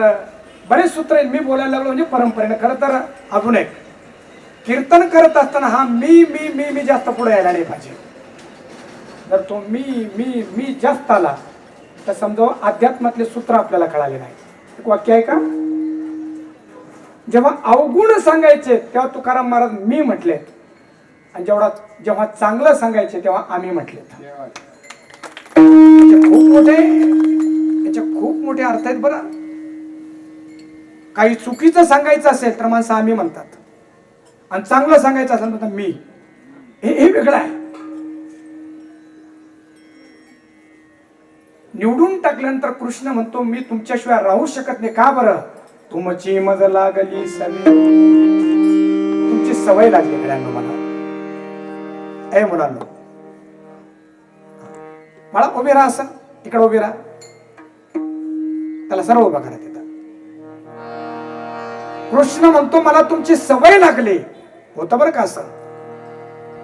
S3: बरेच सूत्र आहेत. मी बोलायला लागलो म्हणजे परंपरेने. खरं तर अजून एक, कीर्तन करत असताना हा मी मी मी मी जास्त पुढे यायला नाही पाहिजे. जर तो मी मी मी जास्त आला तर समजा अध्यात्मातले सूत्र आपल्याला कळाले नाही. एक वाक्य आहे का, जेव्हा अवगुण सांगायचे तेव्हा तुकाराम महाराज मी म्हटले, आणि जेव्हा चांगलं सांगायचे तेव्हा आम्ही म्हटले. याचे खूप मोठे अर्थ आहेत बरं. काही चुकीचं सांगायचं असेल तर माणसं आम्ही म्हणतात, आणि चांगलं सांगायचं असेल तर मी. हे वेगळं आहे. निवडून टाकल्यानंतर कृष्ण म्हणतो मी तुमच्याशिवाय राहू शकत नाही. का बरं? तुमची मज लागली सवय. तुमची सवय लागली मुलांना. मला ए मुलांना, मला उभी राहा, असं इकडे उभी राहा. त्याला सर्व उभा करा. तिथं कृष्ण म्हणतो मला तुमची सवय लागली. होतं बरं का असं.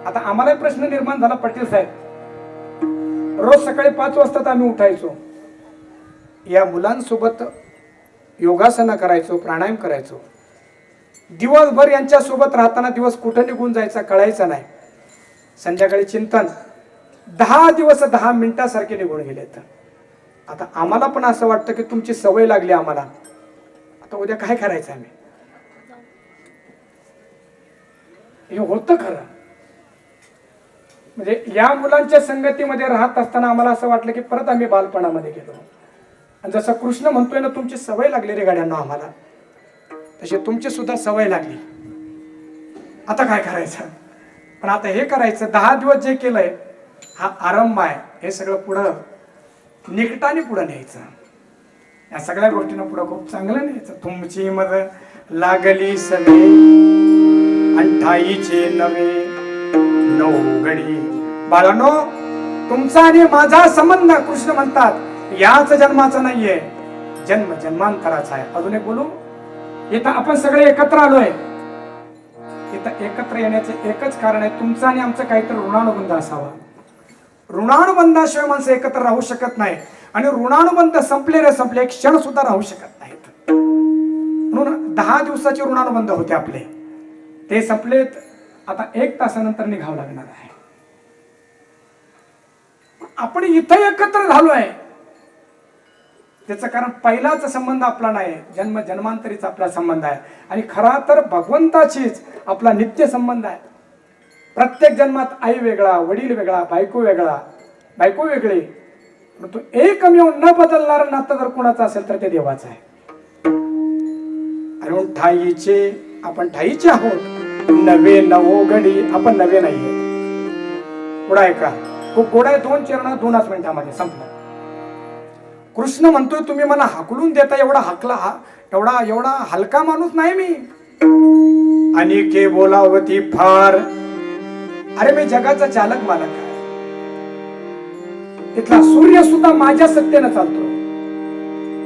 S3: आता आम्हाला प्रश्न निर्माण झाला, पाटील साहेब, रोज सकाळी 5 वाजता आम्ही उठायचो, या मुलांसोबत योगासना करायचो, प्राणायाम करायचो. दिवसभर यांच्या सोबत राहताना दिवस कुठं निघून जायचा कळायचा नाही. संध्याकाळी चिंतन, 10 दिवस 10 मिनिटासारखे निघून गेलेत. आता आम्हाला पण असं वाटतं की तुमची सवय लागली आम्हाला, आता उद्या काय करायचं आम्ही. हे होतं खरं. म्हणजे या मुलांच्या संगतीमध्ये राहत असताना आम्हाला असं वाटलं की परत आम्ही बालपणामध्ये गेलो. आणि जसं कृष्ण म्हणतोय ना तुमची सवय लागली रे गाड्यांना आम्हाला, तशी तुमची सुद्धा सवय लागली. आता काय करायचं? पण आता हे करायचं, 10 दिवस जे केलंय हा आरंभ आहे. हे सगळं पुढं निकटाने पुढं न्यायचं. या सगळ्या गोष्टींना पुढं खूप चांगलं न्यायचं. तुमची मद लागली सवे अंठाईचे नवे नवगडी. बाळांनो, तुमचा आणि माझा संबंध कृष्ण म्हणतात याच जन्माचा नाहीये, जन्म जन्मांतराचा आहे. अजून एक बोलू, इथं आपण सगळे एकत्र आलोय. इथं एकत्र येण्याचे एकच कारण आहे, तुमचं आणि आमचं काहीतरी ऋणानुबंध असावा. ऋणानुबंधाशिवाय माणसं एकत्र राहू शकत नाही. आणि ऋणानुबंध संपले रे संपले, एक क्षण सुद्धा राहू शकत नाहीत. म्हणून 10 दिवसाचे ऋणानुबंध होते आपले, ते संपलेत. आता 1 तासानंतर निघावं लागणार आहे. आपण इथं एकत्र झालोय त्याचं कारण पहिलाच संबंध आपला नाही, जन्म जन्मांतरीचा आपला संबंध आहे. आणि खरा तर भगवंताशीच आपला नित्य संबंध आहे. प्रत्येक जन्मात आई वेगळा, वडील वेगळा, बायको वेगळा, बायको वेगळी, परंतु एकमेव न बदलणारं नातं जर कोणाचं असेल तर ते देवाचं आहे. आणि ठाईचे, आपण ठाईचे आहोत. नवे नवोगडी, आपण नवे नाहीये. पुढं आहे का? खूप गोड आहे. 2 चरण 2 मिनिटामध्ये संपलं. कृष्ण म्हणतोय तुम्ही मला हाकलून देता, एवढा हाकला, एवढा हलका माणूस नाही मी. आणि के बोलावती फार. अरे मी जगाचा चालक मालक आहे. इथला सूर्य सुद्धा माझ्या सत्तेनं चालतो.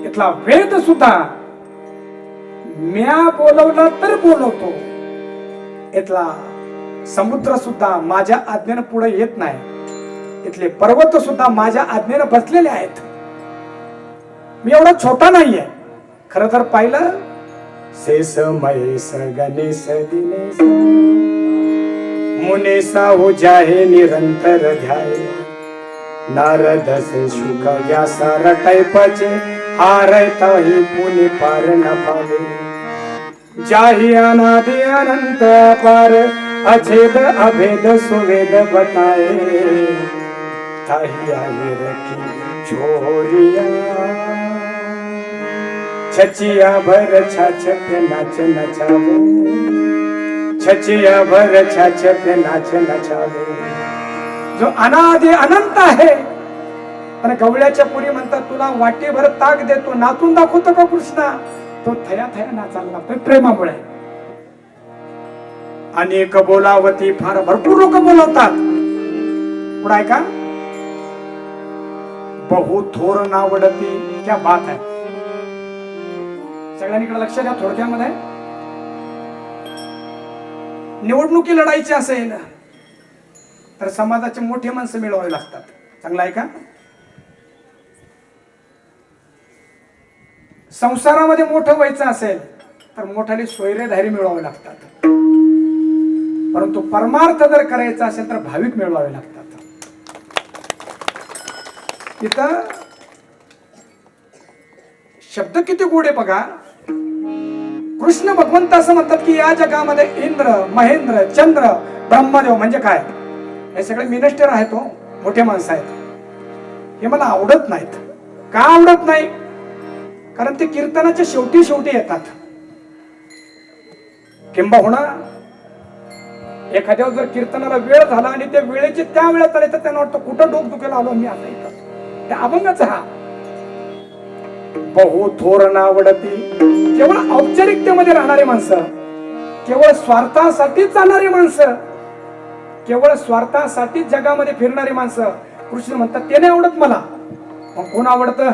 S3: इथला वेद सुद्धा म्या बोलवला तर बोलवतो. इथला समुद्र सुद्धा माझ्या आज्ञेनं पुढे येत नाही, इथले पर्वत सुद्धा माझ्या आज्ञेनं बसलेले आहेत. मी एवढा छोटा नाहीये. खरं तर पाहिलं, शेष महेश गणेश दिनेश मुनेसा हो जाहे निरंतर ध्याय, नारद से शुक व्यास रटय पचे, हारता ही पुनि पार न पावे, जाहि अनादि अनंत पार, अछेद अभेद सुवेद बताए, ताहि आये रखी छोरिया, छचिया भर छाछ पे नाच नचावे, छचिया भर छाछ पे नाच नचावे. जो अनादि अनंत आहे. आणि गवळ्याच्या पुरी म्हणतात, तुला वाटेभर ताक देतो, नाचून दाखवतो का कृष्णा? तो थया थया नाचायला लागतोय प्रेमामुळे. अनेक बोलावती, फार भरपूर लोक बोलवतात. पुढे ऐका, बहु थोर नावडती, क्या बात आहे. सगळ्यांकडे लक्ष द्या थोडक्यामध्ये. निवडणुकी लढायची असेल तर समाजाचे मोठे माणसं मिळवावे लागतात. चांगलं आहे का? संसारामध्ये मोठं व्हायचं असेल तर मोठाले सोयरेधारी मिळवावे लागतात. परंतु परमार्थ जर करायचा असेल तर भाविक मिळवावे लागतात. तिथं शब्द किती गोड आहे बघा. कृष्ण भगवंत असं म्हणतात की या जगामध्ये इंद्र, महेंद्र, चंद्र, ब्रह्मदेव म्हणजे काय, हे सगळे मिनिस्टर आहेत, मोठे माणसं आहेत. हे मला आवडत नाहीत. का आवडत नाही? कारण ते कीर्तनाच्या शेवटी शेवटी येतात. किंबहुना एखाद्यावर जर कीर्तनाला वेळ झाला आणि त्या वेळेची त्या वेळेत आले तर त्यांना वाटतं कुठं डोक दुखेला आलो मी आता इथं. त्या अभंगाच हा बहु थोर नावडती. केवळ औपचारिकतेमध्ये राहणारी माणसं, केवळ स्वार्थासाठी चालणारी माणसं, केवळ स्वार्थासाठी जगामध्ये फिरणारी माणसं, कृष्ण म्हणतात ते नाही आवडत मला. मग कोण आवडतं?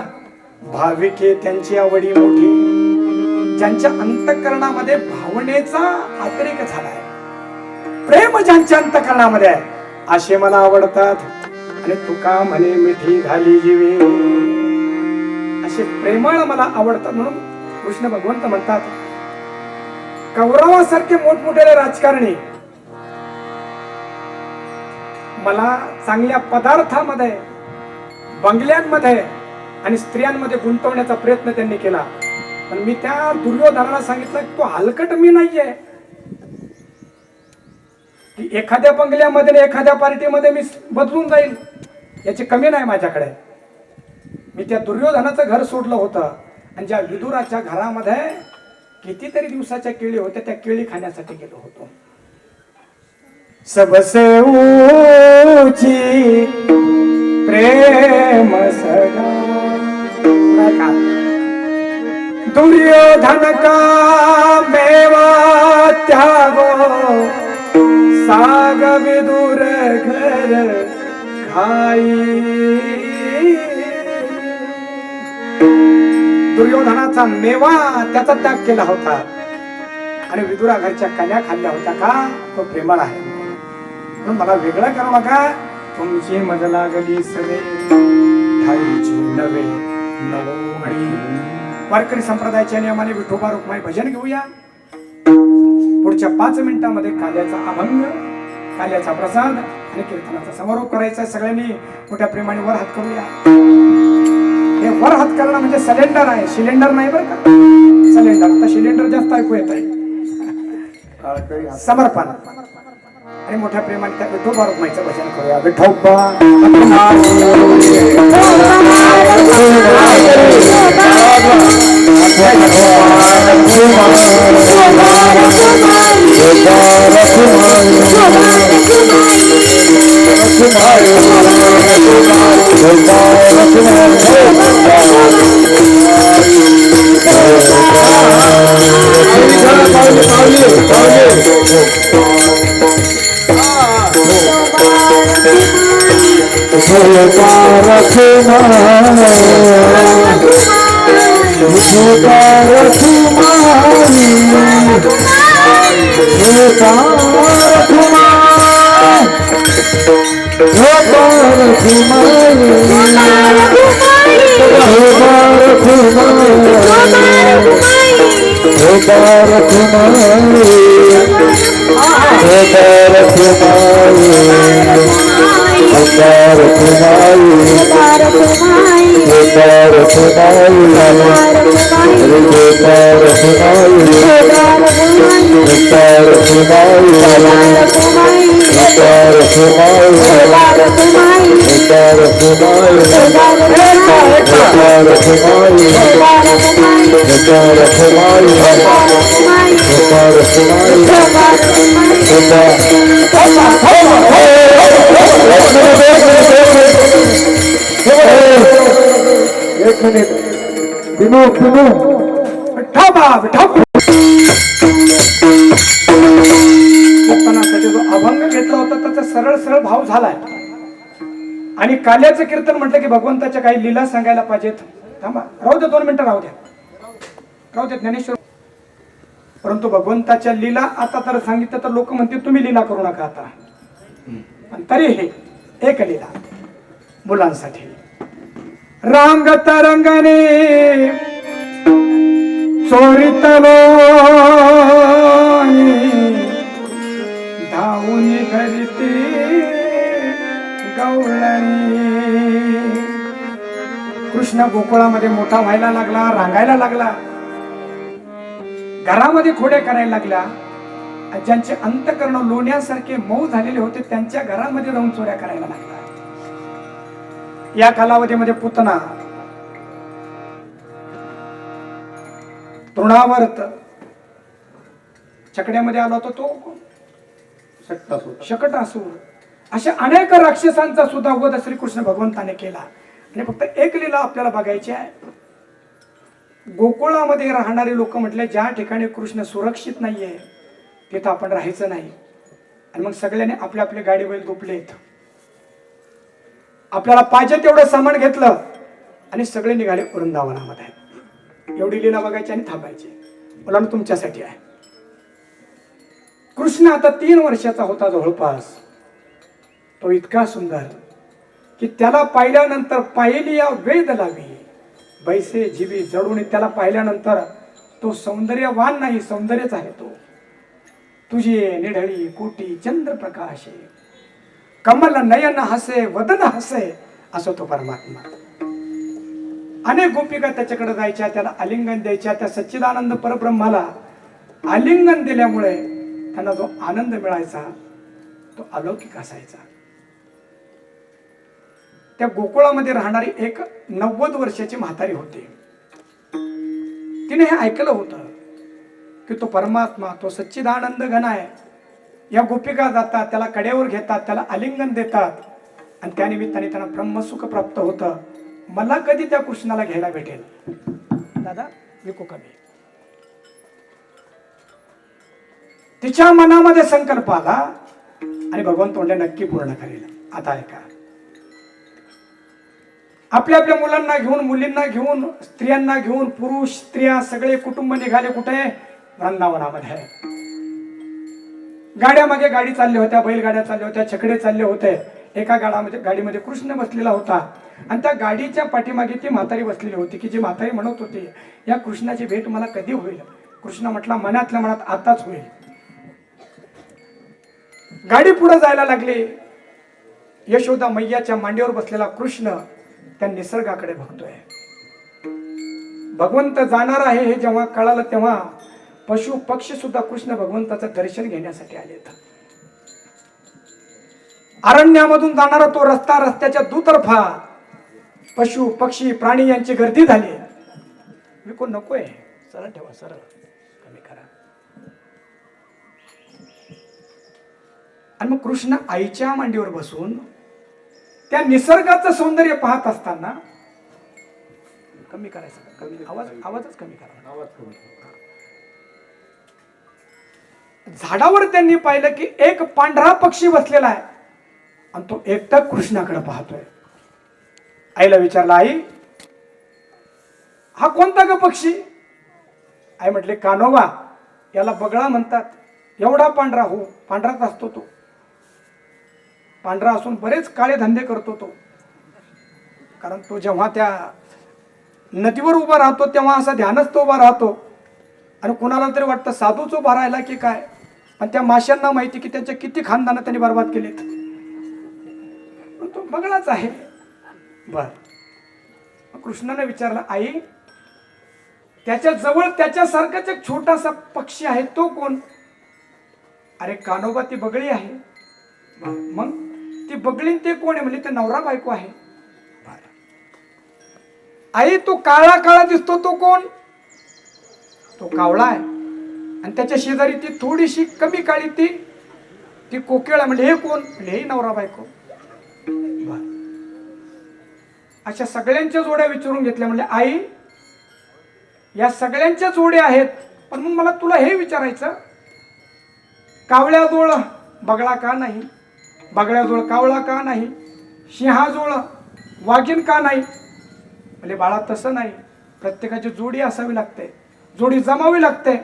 S3: भाविके, त्यांची आवडी मोठी, ज्यांच्या अंतःकरणामध्ये भावनेचा अतिरेक झालाय, प्रेम ज्यांच्या अंतःकरणामध्ये आहे, असे मला आवडतात. आणि तुका म्हणे मिठी घाली जीवे, असे प्रेमळ मला आवडतात. म्हणून कृष्ण भगवंत म्हणतात, कौरवासारखे मोठमोठे राजकारणी मला चांगल्या पदार्थामध्ये, बंगल्यांमध्ये आणि स्त्रियांमध्ये गुंतवण्याचा प्रयत्न त्यांनी केला. पण मी त्या दुर्योधनाला सांगितलं की तो हलकट मी नाहीये की एखाद्या बंगल्यामध्ये एखाद्या पार्टीमध्ये मी बदलून जाईल, याची कमी नाही माझ्याकडे. मी त्या दुर्योधनाचं घर सोडलं होतं आणि ज्या विदुराच्या घरामध्ये कितीतरी दिवसाच्या केळी होत्या त्या केळी खाण्यासाठी गेलो होतो. सबसे ऊंची प्रेम सगा दुर्योधन का मेवा त्यागो, साग विदुर घर खाई. दुर्योधनाचा मेवा त्याचा त्याग केला होता आणि विदुरा घरच्या कन्या खाल्ल्या होत्या. का? तो प्रेमळ आहे. म्हणून मला वेगळं करू नका. तुमची मज लागली सवे ठाईची नवे नवोळी. वारकरी संप्रदायाच्या नियमाने विठोबा रुक्माई भजन घेऊया. पुढच्या 5 मिनिटांमध्ये काल्याचा अभंग, काल्याचा प्रसाद आणि कीर्तनाचा समारोप करायचा. सगळ्यांनी मोठ्या प्रेमाने वर हात करूया. हे वर हात करणं म्हणजे सिलेंडर आहे, सिलेंडर नाही बरं का, सिलेंडर. आता सिलेंडर जास्त ऐकू येत आहे. समर्पण आणि मोठ्या प्रेमाने त्या विठोबा रुक्माईचं भजन करूया. विठोबा रखुमारी
S2: एक मिनिट बिनू बिनू
S3: कीर्तनासाठी जो अभंग घेतला होता त्याचा सरळ सरळ भाव झालाय. आणि काल्याचं कीर्तन म्हटलं की भगवंताच्या काही लीला सांगायला पाहिजेत. थांबा, राहू द्या 2 मिनिटं, राहू द्या ज्ञानेश्वर. परंतु भगवंताच्या लीला आता तर सांगितलं तर लोक म्हणतील तुम्ही लीला करू नका आता. पण तरी हे एक लीला मुलांसाठी. रांग तरंगणे चोरीतलो धावून घरती गवळणी. कृष्ण गोकुळामध्ये मोठा व्हायला लागला, रांगायला लागला, घरामध्ये खोड्या करायला लागला. ज्यांचे अंतकरण लोण्यासारखे मऊ झालेले होते त्यांच्या घरामध्ये जाऊन चोऱ्या करायला लागला. या कालावधीमध्ये पुतना तृणावर्त छकड्यामध्ये आला होता तो शकटासूर. अशा अनेक राक्षसांचा सुद्धा वध श्रीकृष्ण भगवंताने केला. आणि फक्त एक लीला आपल्याला बघायची आहे. गोकुळामध्ये राहणारे लोक म्हटले ज्या ठिकाणी कृष्ण सुरक्षित नाहीये तिथं आपण राहायचं नाही. आणि मग सगळ्यांनी आपले आपले गाडी बैल दुपलेत, आपल्याला पाहिजे तेवढं सामान घेतलं आणि सगळे निघाले वृंदावनामध्ये. एवढी लीला बघायची आणि थांबायची. मुलांना तुमच्यासाठी आहे. कृष्ण आता 3 वर्षाचा होता जवळपास. तो इतका सुंदर की त्याला पाहिल्यानंतर पाहिली या वेद लावी बैसे जीवी जडून. त्याला पाहिल्यानंतर तो सौंदर्यवान नाही, सौंदर्यच आहे तो. तुझी निढळी कोटी चंद्रप्रकाश कमल नयन हसे वदन हसे असो तो परमात्मा. अनेक गोपिका त्याच्याकडे जायच्या, त्याला आलिंगन द्यायच्या. त्या सच्चिदानंद परब्रह्माला आलिंगन दिल्यामुळे त्यांना जो आनंद मिळायचा तो अलौकिक असायचा. त्या गोकुळामध्ये राहणारी एक 90 वर्षाची म्हातारी होती. तिने हे ऐकलं होतं की तो परमात्मा, तो सच्चिदानंद घन आहे. या गोपिका जातात, त्याला कड्यावर घेतात, त्याला आलिंगन देतात आणि त्यानिमित्ताने त्यांना ब्रह्मसुख प्राप्त होतं. मला कधी त्या कृष्णाला घ्यायला भेटेल दादा, विकू कमी. तिच्या मनामध्ये संकल्प आला आणि भगवंत म्हणले नक्की पूर्ण करेल. आता ऐका, आपल्या आपल्या मुलांना घेऊन, मुलींना घेऊन, स्त्रियांना घेऊन, पुरुष स्त्रिया सगळे कुटुंब निघाले. कुठे? वृंदावनामध्ये. गाड्यामागे गाडी चालल्या होत्या, बैलगाड्या चालल्या होत्या, छकडे चालले होते. एका गाडीमध्ये कृष्ण बसलेला होता आणि त्या गाडीच्या पाठीमागे ती म्हातारी बसलेली होती की जी म्हातारी म्हणत होती या कृष्णाची भेट मला कधी होईल. कृष्ण म्हटला मनातल्या मनात आताच होईल. गाडी पुढे जायला लागली. यशोदा मैयाच्या मांडीवर बसलेला कृष्ण त्या निसर्गाकडे बघतोय. भगवंत जाणार आहे हे जेव्हा कळालं तेव्हा पशु पक्षी सुद्धा कृष्ण भगवंताचं दर्शन घेण्यासाठी आलेत. अरण्यामधून जाणारा तो रस्ता, रस्त्याच्या दुतर्फा पशु पक्षी प्राणी यांची गर्दी झाली. मी कोण नकोय, सरळ ठेवा, सरळ कमी करा. आणि मग कृष्ण आईच्या मांडीवर बसून त्या निसर्गाचं सौंदर्य पाहत असताना कमी करायचं, कमी आवाजच कमी करा, आवाज कमी. झाडावर त्यांनी पाहिलं की एक पांढरा पक्षी बसलेला आहे आणि तो एकटा कृष्णाकडे पाहतोय. आईला विचारला, आई हा कोणता ग पक्षी? आई म्हटले कानोबा, याला बगळा म्हणतात. एवढा पांढरा, हो पांढराच असतो तो. पांढरा असून बरेच काळे धंदे करतो तो. कारण तो जेव्हा त्या नदीवर उभा राहतो तेव्हा असा ध्यानच तो उभा राहतो. आणि कुणाला तरी वाटतं साधूच उभा राहिला की काय. आणि त्या माशांना माहिती की त्यांच्या किती खानदानं त्यांनी बर्बाद केलेत. पण तो बगळाच आहे. बर, कृष्णाने विचारलं, आई त्याच्या जवळ त्याच्यासारखाच एक छोटासा पक्षी आहे, तो कोण? अरे कान्होबा, ती बगळी आहे. मग ती बगळी ते कोण आहे? म्हणजे ते नवरा बायको आहे. आई तो काळा काळा दिसतो तो कोण? तो कावळा आहे. आणि त्याच्या शेजारी ती थोडीशी कमी काळी ती कोकिळा. म्हणजे हे कोण? म्हणजे हे नवरा बायको. अशा सगळ्यांच्या जोड्या विचारून घेतल्या. म्हणजे आई या सगळ्यांच्या जोड्या आहेत, पण मग मला तुला हे विचारायचं, कावळ्याजवळ बगळा का नाही? बगळ्याजवळ कावळा का नाही? सिंहाजवळ वाघीण का नाही? म्हणजे बाळा तसं नाही, प्रत्येकाची जोडी असावी लागते, जोडी जमावी लागते.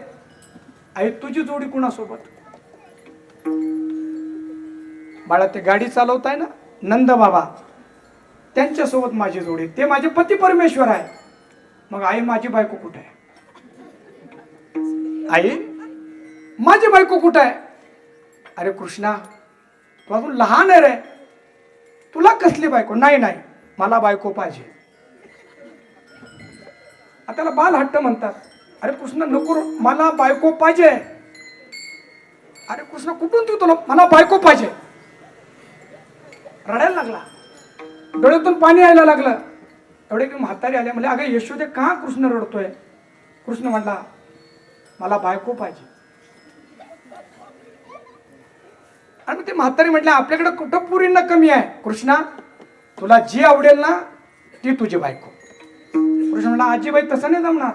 S3: आई तुझी जोडी कुणासोबत? बाळा ते गाडी चालवताय ना नंद बाबा, त्यांच्यासोबत माझी जोडी, ते माझे पती परमेश्वर आहे. मग आई माझी बायको कुठे आहे? आई माझी बायको कुठे आहे? अरे कृष्णा, तू अजून लहान आहे रे, तुला कसली बायको? नाही नाही, मला बायको पाहिजे. त्याला बाल हट्ट म्हणतात. अरे कृष्ण नको, मला बायको पाहिजे. अरे कृष्ण कुठून तू तुला? मला बायको पाहिजे. रडायला लागला, डोळ्यातून पाणी यायला लागलं. एवढे की म्हातारी आले, म्हणजे अगं यशोदे का कृष्ण रडतोय? कृष्ण म्हणला, मला बायको पाहिजे. आणि ते म्हातारी म्हटले, आपल्याकडे कुठं पुरींना कमी आहे कृष्णा, तुला जी आवडेल ना ती तुझी बायको. कृष्ण म्हणला, आजीबाई तसं नाही जमणार,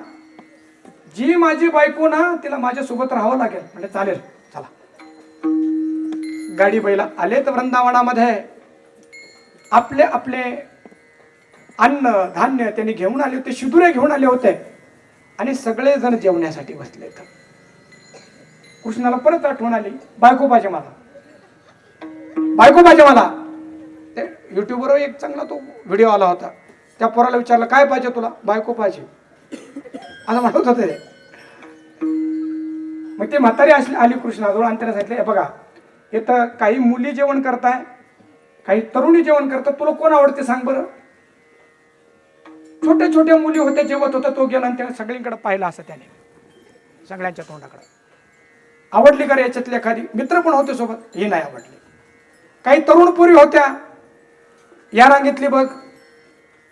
S3: जी माझी बायको ना तिला माझ्या सोबत राहावं लागेल. म्हणजे चालेल, चला. गाडी बैला आले तर वृंदावनामध्ये आपले आपले अन्न धान्य त्यांनी घेऊन आले होते, शिदुरे घेऊन आले होते. आणि सगळे जण जेवण्यासाठी बसले. कृष्णाला परत आठवण आली, बायको पाहिजे मला, बायको पाहिजे मला. ते युट्यूबवर एक चांगला तो व्हिडिओ आला होता. त्या पोराला विचारलं, काय पाहिजे तुला? बायको पाहिजे असं म्हणत होते. मग ते म्हातारी आली कृष्णाजवळ आणि त्याला सांगितलं, बघा इथं काही मुली जेवण करताय, काही तरुणी जेवण करतात, तुला कोण आवडते सांग बरं. छोट्या छोट्या मुली होत्या, जेवत होत्या. तो गेला आणि त्याने सगळीकडे पाहिलं असं, त्याने सगळ्यांच्या तोंडाकडे. आवडली का याच्यातली एखादी? मित्र पण होते सोबत, ही नाही आवडली. काही तरुण पुरी होत्या, या रांगेतली बघ,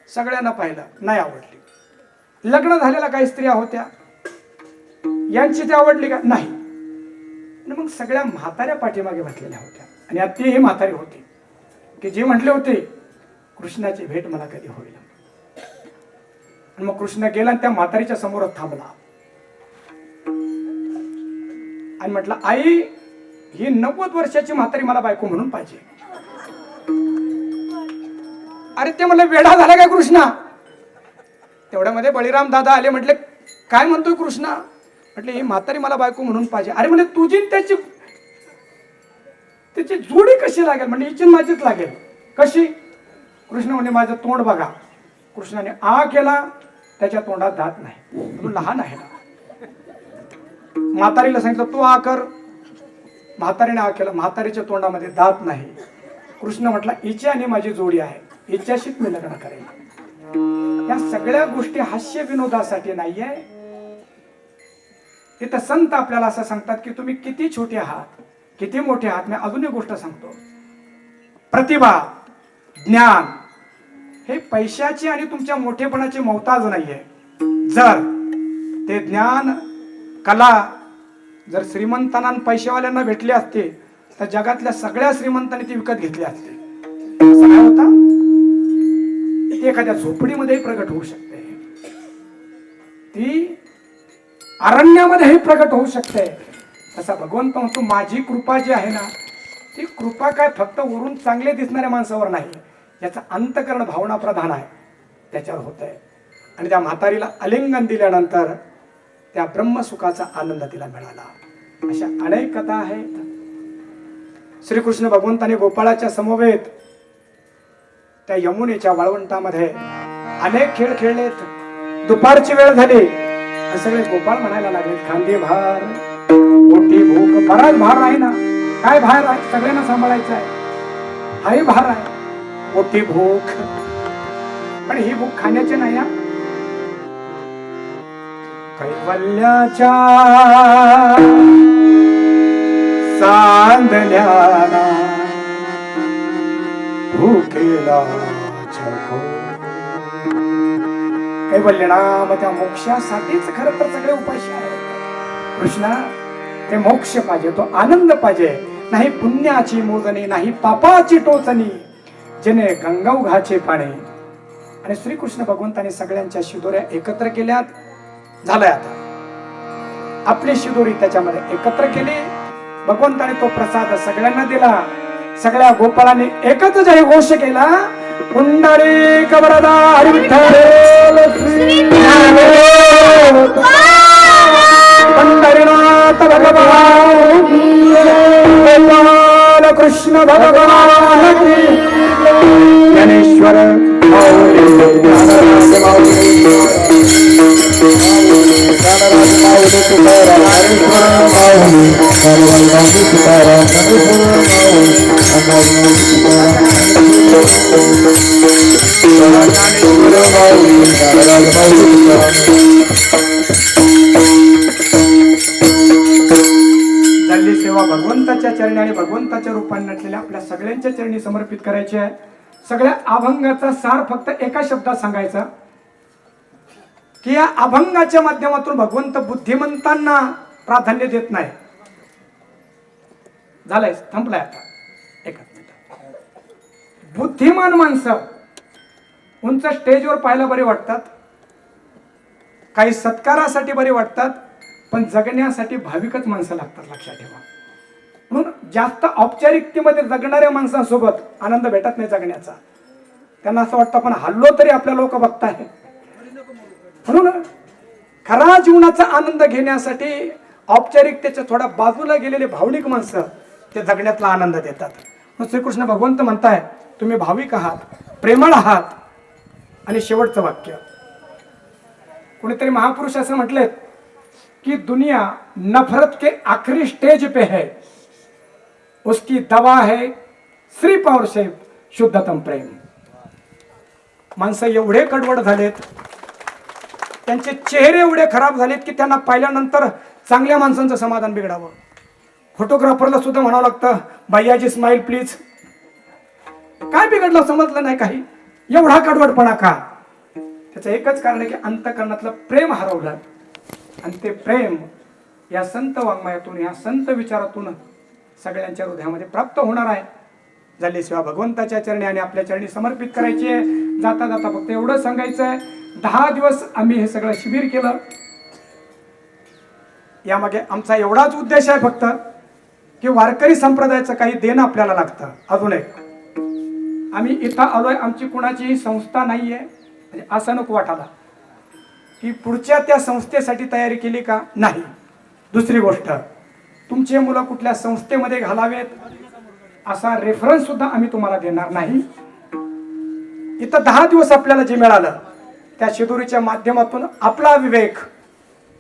S3: सगळ्यांना पाहिलं, नाही आवडली. लग्न झालेल्या काही स्त्रिया होत्या, यांची ती आवडली का? नाही. मग सगळ्या म्हाताऱ्या पाठीमागे बसलेल्या होत्या. आणि आता ती ही म्हातारी होती की जे म्हटले होते, कृष्णाची भेट मला कधी होईल. आणि मग कृष्ण गेला आणि त्या म्हातारीच्या समोरच थांबला आणि म्हटलं, आई ही 90 वर्षाची म्हातारी मला बायको म्हणून पाहिजे. अरे ते म्हणलं, वेडा झाला काय कृष्णा? तेवढ्यामध्ये बळीराम दादा आले. म्हटले, काय म्हणतोय कृष्णा? म्हटले, ही म्हातारी मला बायको म्हणून पाहिजे. अरे म्हणजे तुझी त्याची जोडी कशी लागेल? म्हणजे हिची माझीच लागेल. कशी? कृष्ण म्हणजे माझं तोंड बघा. कृष्णाने आ केला, त्याच्या तोंडात दात नाही, तू लहान आहे ना. म्हातारीला सांगितलं, तू आ कर. म्हातारीने आ केलं, म्हातारीच्या तोंडामध्ये दात नाही. कृष्ण म्हटला, हिची आणि माझी जोडी आहे, हिच्याशीच मी लग्न करेन. या सगळ्या गोष्टी हास्य विनोदासाठी नाहीये. इथं संत आपल्याला असं सांगतात की तुम्ही किती छोटे आहात, किती मोठे आहात. मी अजून एक गोष्ट सांगतो, प्रतिभा, ज्ञान हे पैशाची आणि तुमच्या मोठेपणाची मोहताज नाहीये. जर ते ज्ञान, कला जर श्रीमंतांना आणि पैशावाल्यांना भेटले असते तर जगातल्या सगळ्या श्रीमंतांनी ती विकत घेतली असते. असं काय होता? ती एखाद्या झोपडीमध्येही प्रगट होऊ शकते, ती अरण्यामध्येही प्रगट होऊ शकते. असा भगवंत म्हणतो, माझी कृपा जी आहे ना, ती कृपा काय फक्त वरून चांगले दिसणाऱ्या माणसावर नाही, याचा अंतकरण भावना प्रधान आहे, त्याच्यावर होत आहे. आणि त्या म्हातारीला आलिंगन दिल्यानंतर त्या ब्रह्मसुखाचा आनंद तिला मिळाला. अशा अनेक कथा आहेत. श्रीकृष्ण भगवंताने गोपाळाच्या समवेत त्या यमुनेच्या वाळवंटामध्ये अनेक खेळ खेळलेत. दुपारची वेळ झाली आणि सगळे गोपाळ म्हणायला लागले, खांदे भार मोठी भूक. बराच भार आहे ना, काय भार आहे, सगळ्यांना सांभाळायचं आहे, हाही भार आहे, मोठी भूक. पण ही भूक खाण्याची नाही. कैवल्याच्या सांदण्याला भूकेला छको. कैवल्य नाम त्या मोक्षासाठीच खरं तर सगळे उपाशी आहेत. कृष्णा, ते मोक्ष पाहिजे, तो आनंद पाहिजे, नाही पुण्याची मोजणी, नाही पापाची टोचणी, जेणे गंगाऊघाचे पाणी. आणि श्रीकृष्ण भगवंताने सगळ्यांच्या शिदोऱ्या एकत्र केल्यात. झालंय आता आपली शिदोरी त्याच्यामध्ये एकत्र केली. भगवंताने तो प्रसाद सगळ्यांना दिला. सगळ्या गोपाळांनी एकच जय घोष केला, पुंडरीक वरदा हरी विठ्ठल श्री पंढरीनाथ भगवान गोपाल कृष्ण भगवान की ज्ञानेश्वर झाली सेवा भगवंताच्या चरणी आणि भगवंताच्या रूपाने नटलेल्या आपल्या सगळ्यांच्या चरणी समर्पित करायची आहे. सगळ्या अभंगाचा सार फक्त एका शब्दात सांगायचा की या अभंगाच्या माध्यमातून भगवंत बुद्धिमंतांना प्राधान्य देत नाही. झालंय, थांबलाय आता. एकच मिनिट. बुद्धिमान माणसं उंच स्टेजवर पाहायला बरे वाटतात, काही सत्कारासाठी बरे वाटतात, पण जगण्यासाठी भाविकच माणसं लागतात, लक्षात ठेवा. म्हणून जास्त औपचारिकतेमध्ये जगणाऱ्या माणसांसोबत आनंद भेटत नाही जगण्याचा. त्यांना असं वाटतं पण हल्लो तरी आपल्या लोक बघताय. म्हणून खरा जीवनाचा आनंद घेण्यासाठी औपचारिकतेच्या थोड्या बाजूला गेलेले भावनिक माणसं ते जगण्यातला आनंद देतात. मग श्रीकृष्ण भगवंत म्हणताय, तुम्ही भाविक आहात, प्रेमळ आहात. आणि शेवटचं वाक्य, कोणीतरी महापुरुष असं म्हटलेत कि दुनिया नफरत के आखिरी स्टेज पे है, उसकी दवा है श्री पॉवर से शुद्धतम प्रेम. माणसं एवढे कडवड झालेत, त्यांचे चेहरे एवढे खराब झालेत की त्यांना पाहिल्यानंतर चांगल्या माणसांचं समाधान बिघडावं. फोटोग्राफरला सुद्धा म्हणावं लागतं, भैयाजी स्माइल प्लीज. काय बिघडलं समजलं नाही काही, एवढा कडवडपणा का? त्याचं एकच कारण आहे की अंतःकरणातलं प्रेम हरवलं. आणि ते प्रेम या संत वाङ्मयातून, या संत विचारातून सगळ्यांच्या हृदयामध्ये प्राप्त होणार आहे. झाली सेवा भगवंताच्या चरणी आणि आपल्या चरणी समर्पित करायची आहे. जाता जाता फक्त एवढं सांगायचं आहे, 10 दिवस आम्ही हे सगळं शिबिर केलं. यामागे आमचा एवढाच उद्देश आहे फक्त की वारकरी संप्रदायाचं काही देणं आपल्याला लागतं. अजून एक, आम्ही इथं आलोय, आमची कुणाचीही संस्था नाहीये, म्हणजे असं नको वाटायला की पुढच्या त्या संस्थेसाठी तयारी केली का, नाही. दुसरी गोष्ट, तुमचे मुलं कुठल्या संस्थेमध्ये घालावेत असा रेफरन्स सुद्धा आम्ही तुम्हाला देणार नाही. इथं 10 दिवस आपल्याला जे मिळालं त्या शिदोरीच्या माध्यमातून आपला विवेक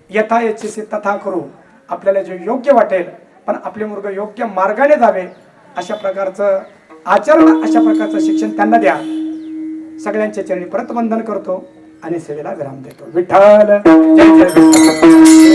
S3: यथा इच्छिसे तथा करू. आपल्याला जे योग्य वाटेल, पण आपले मुलगा योग्य मार्गाने जावे अशा प्रकारचं आचरण, अशा प्रकारचं शिक्षण त्यांना द्या. सगळ्यांच्या चरणी परत वंदन करतो आणि सेवेला विराम देतो. विठ्ठल जय जय.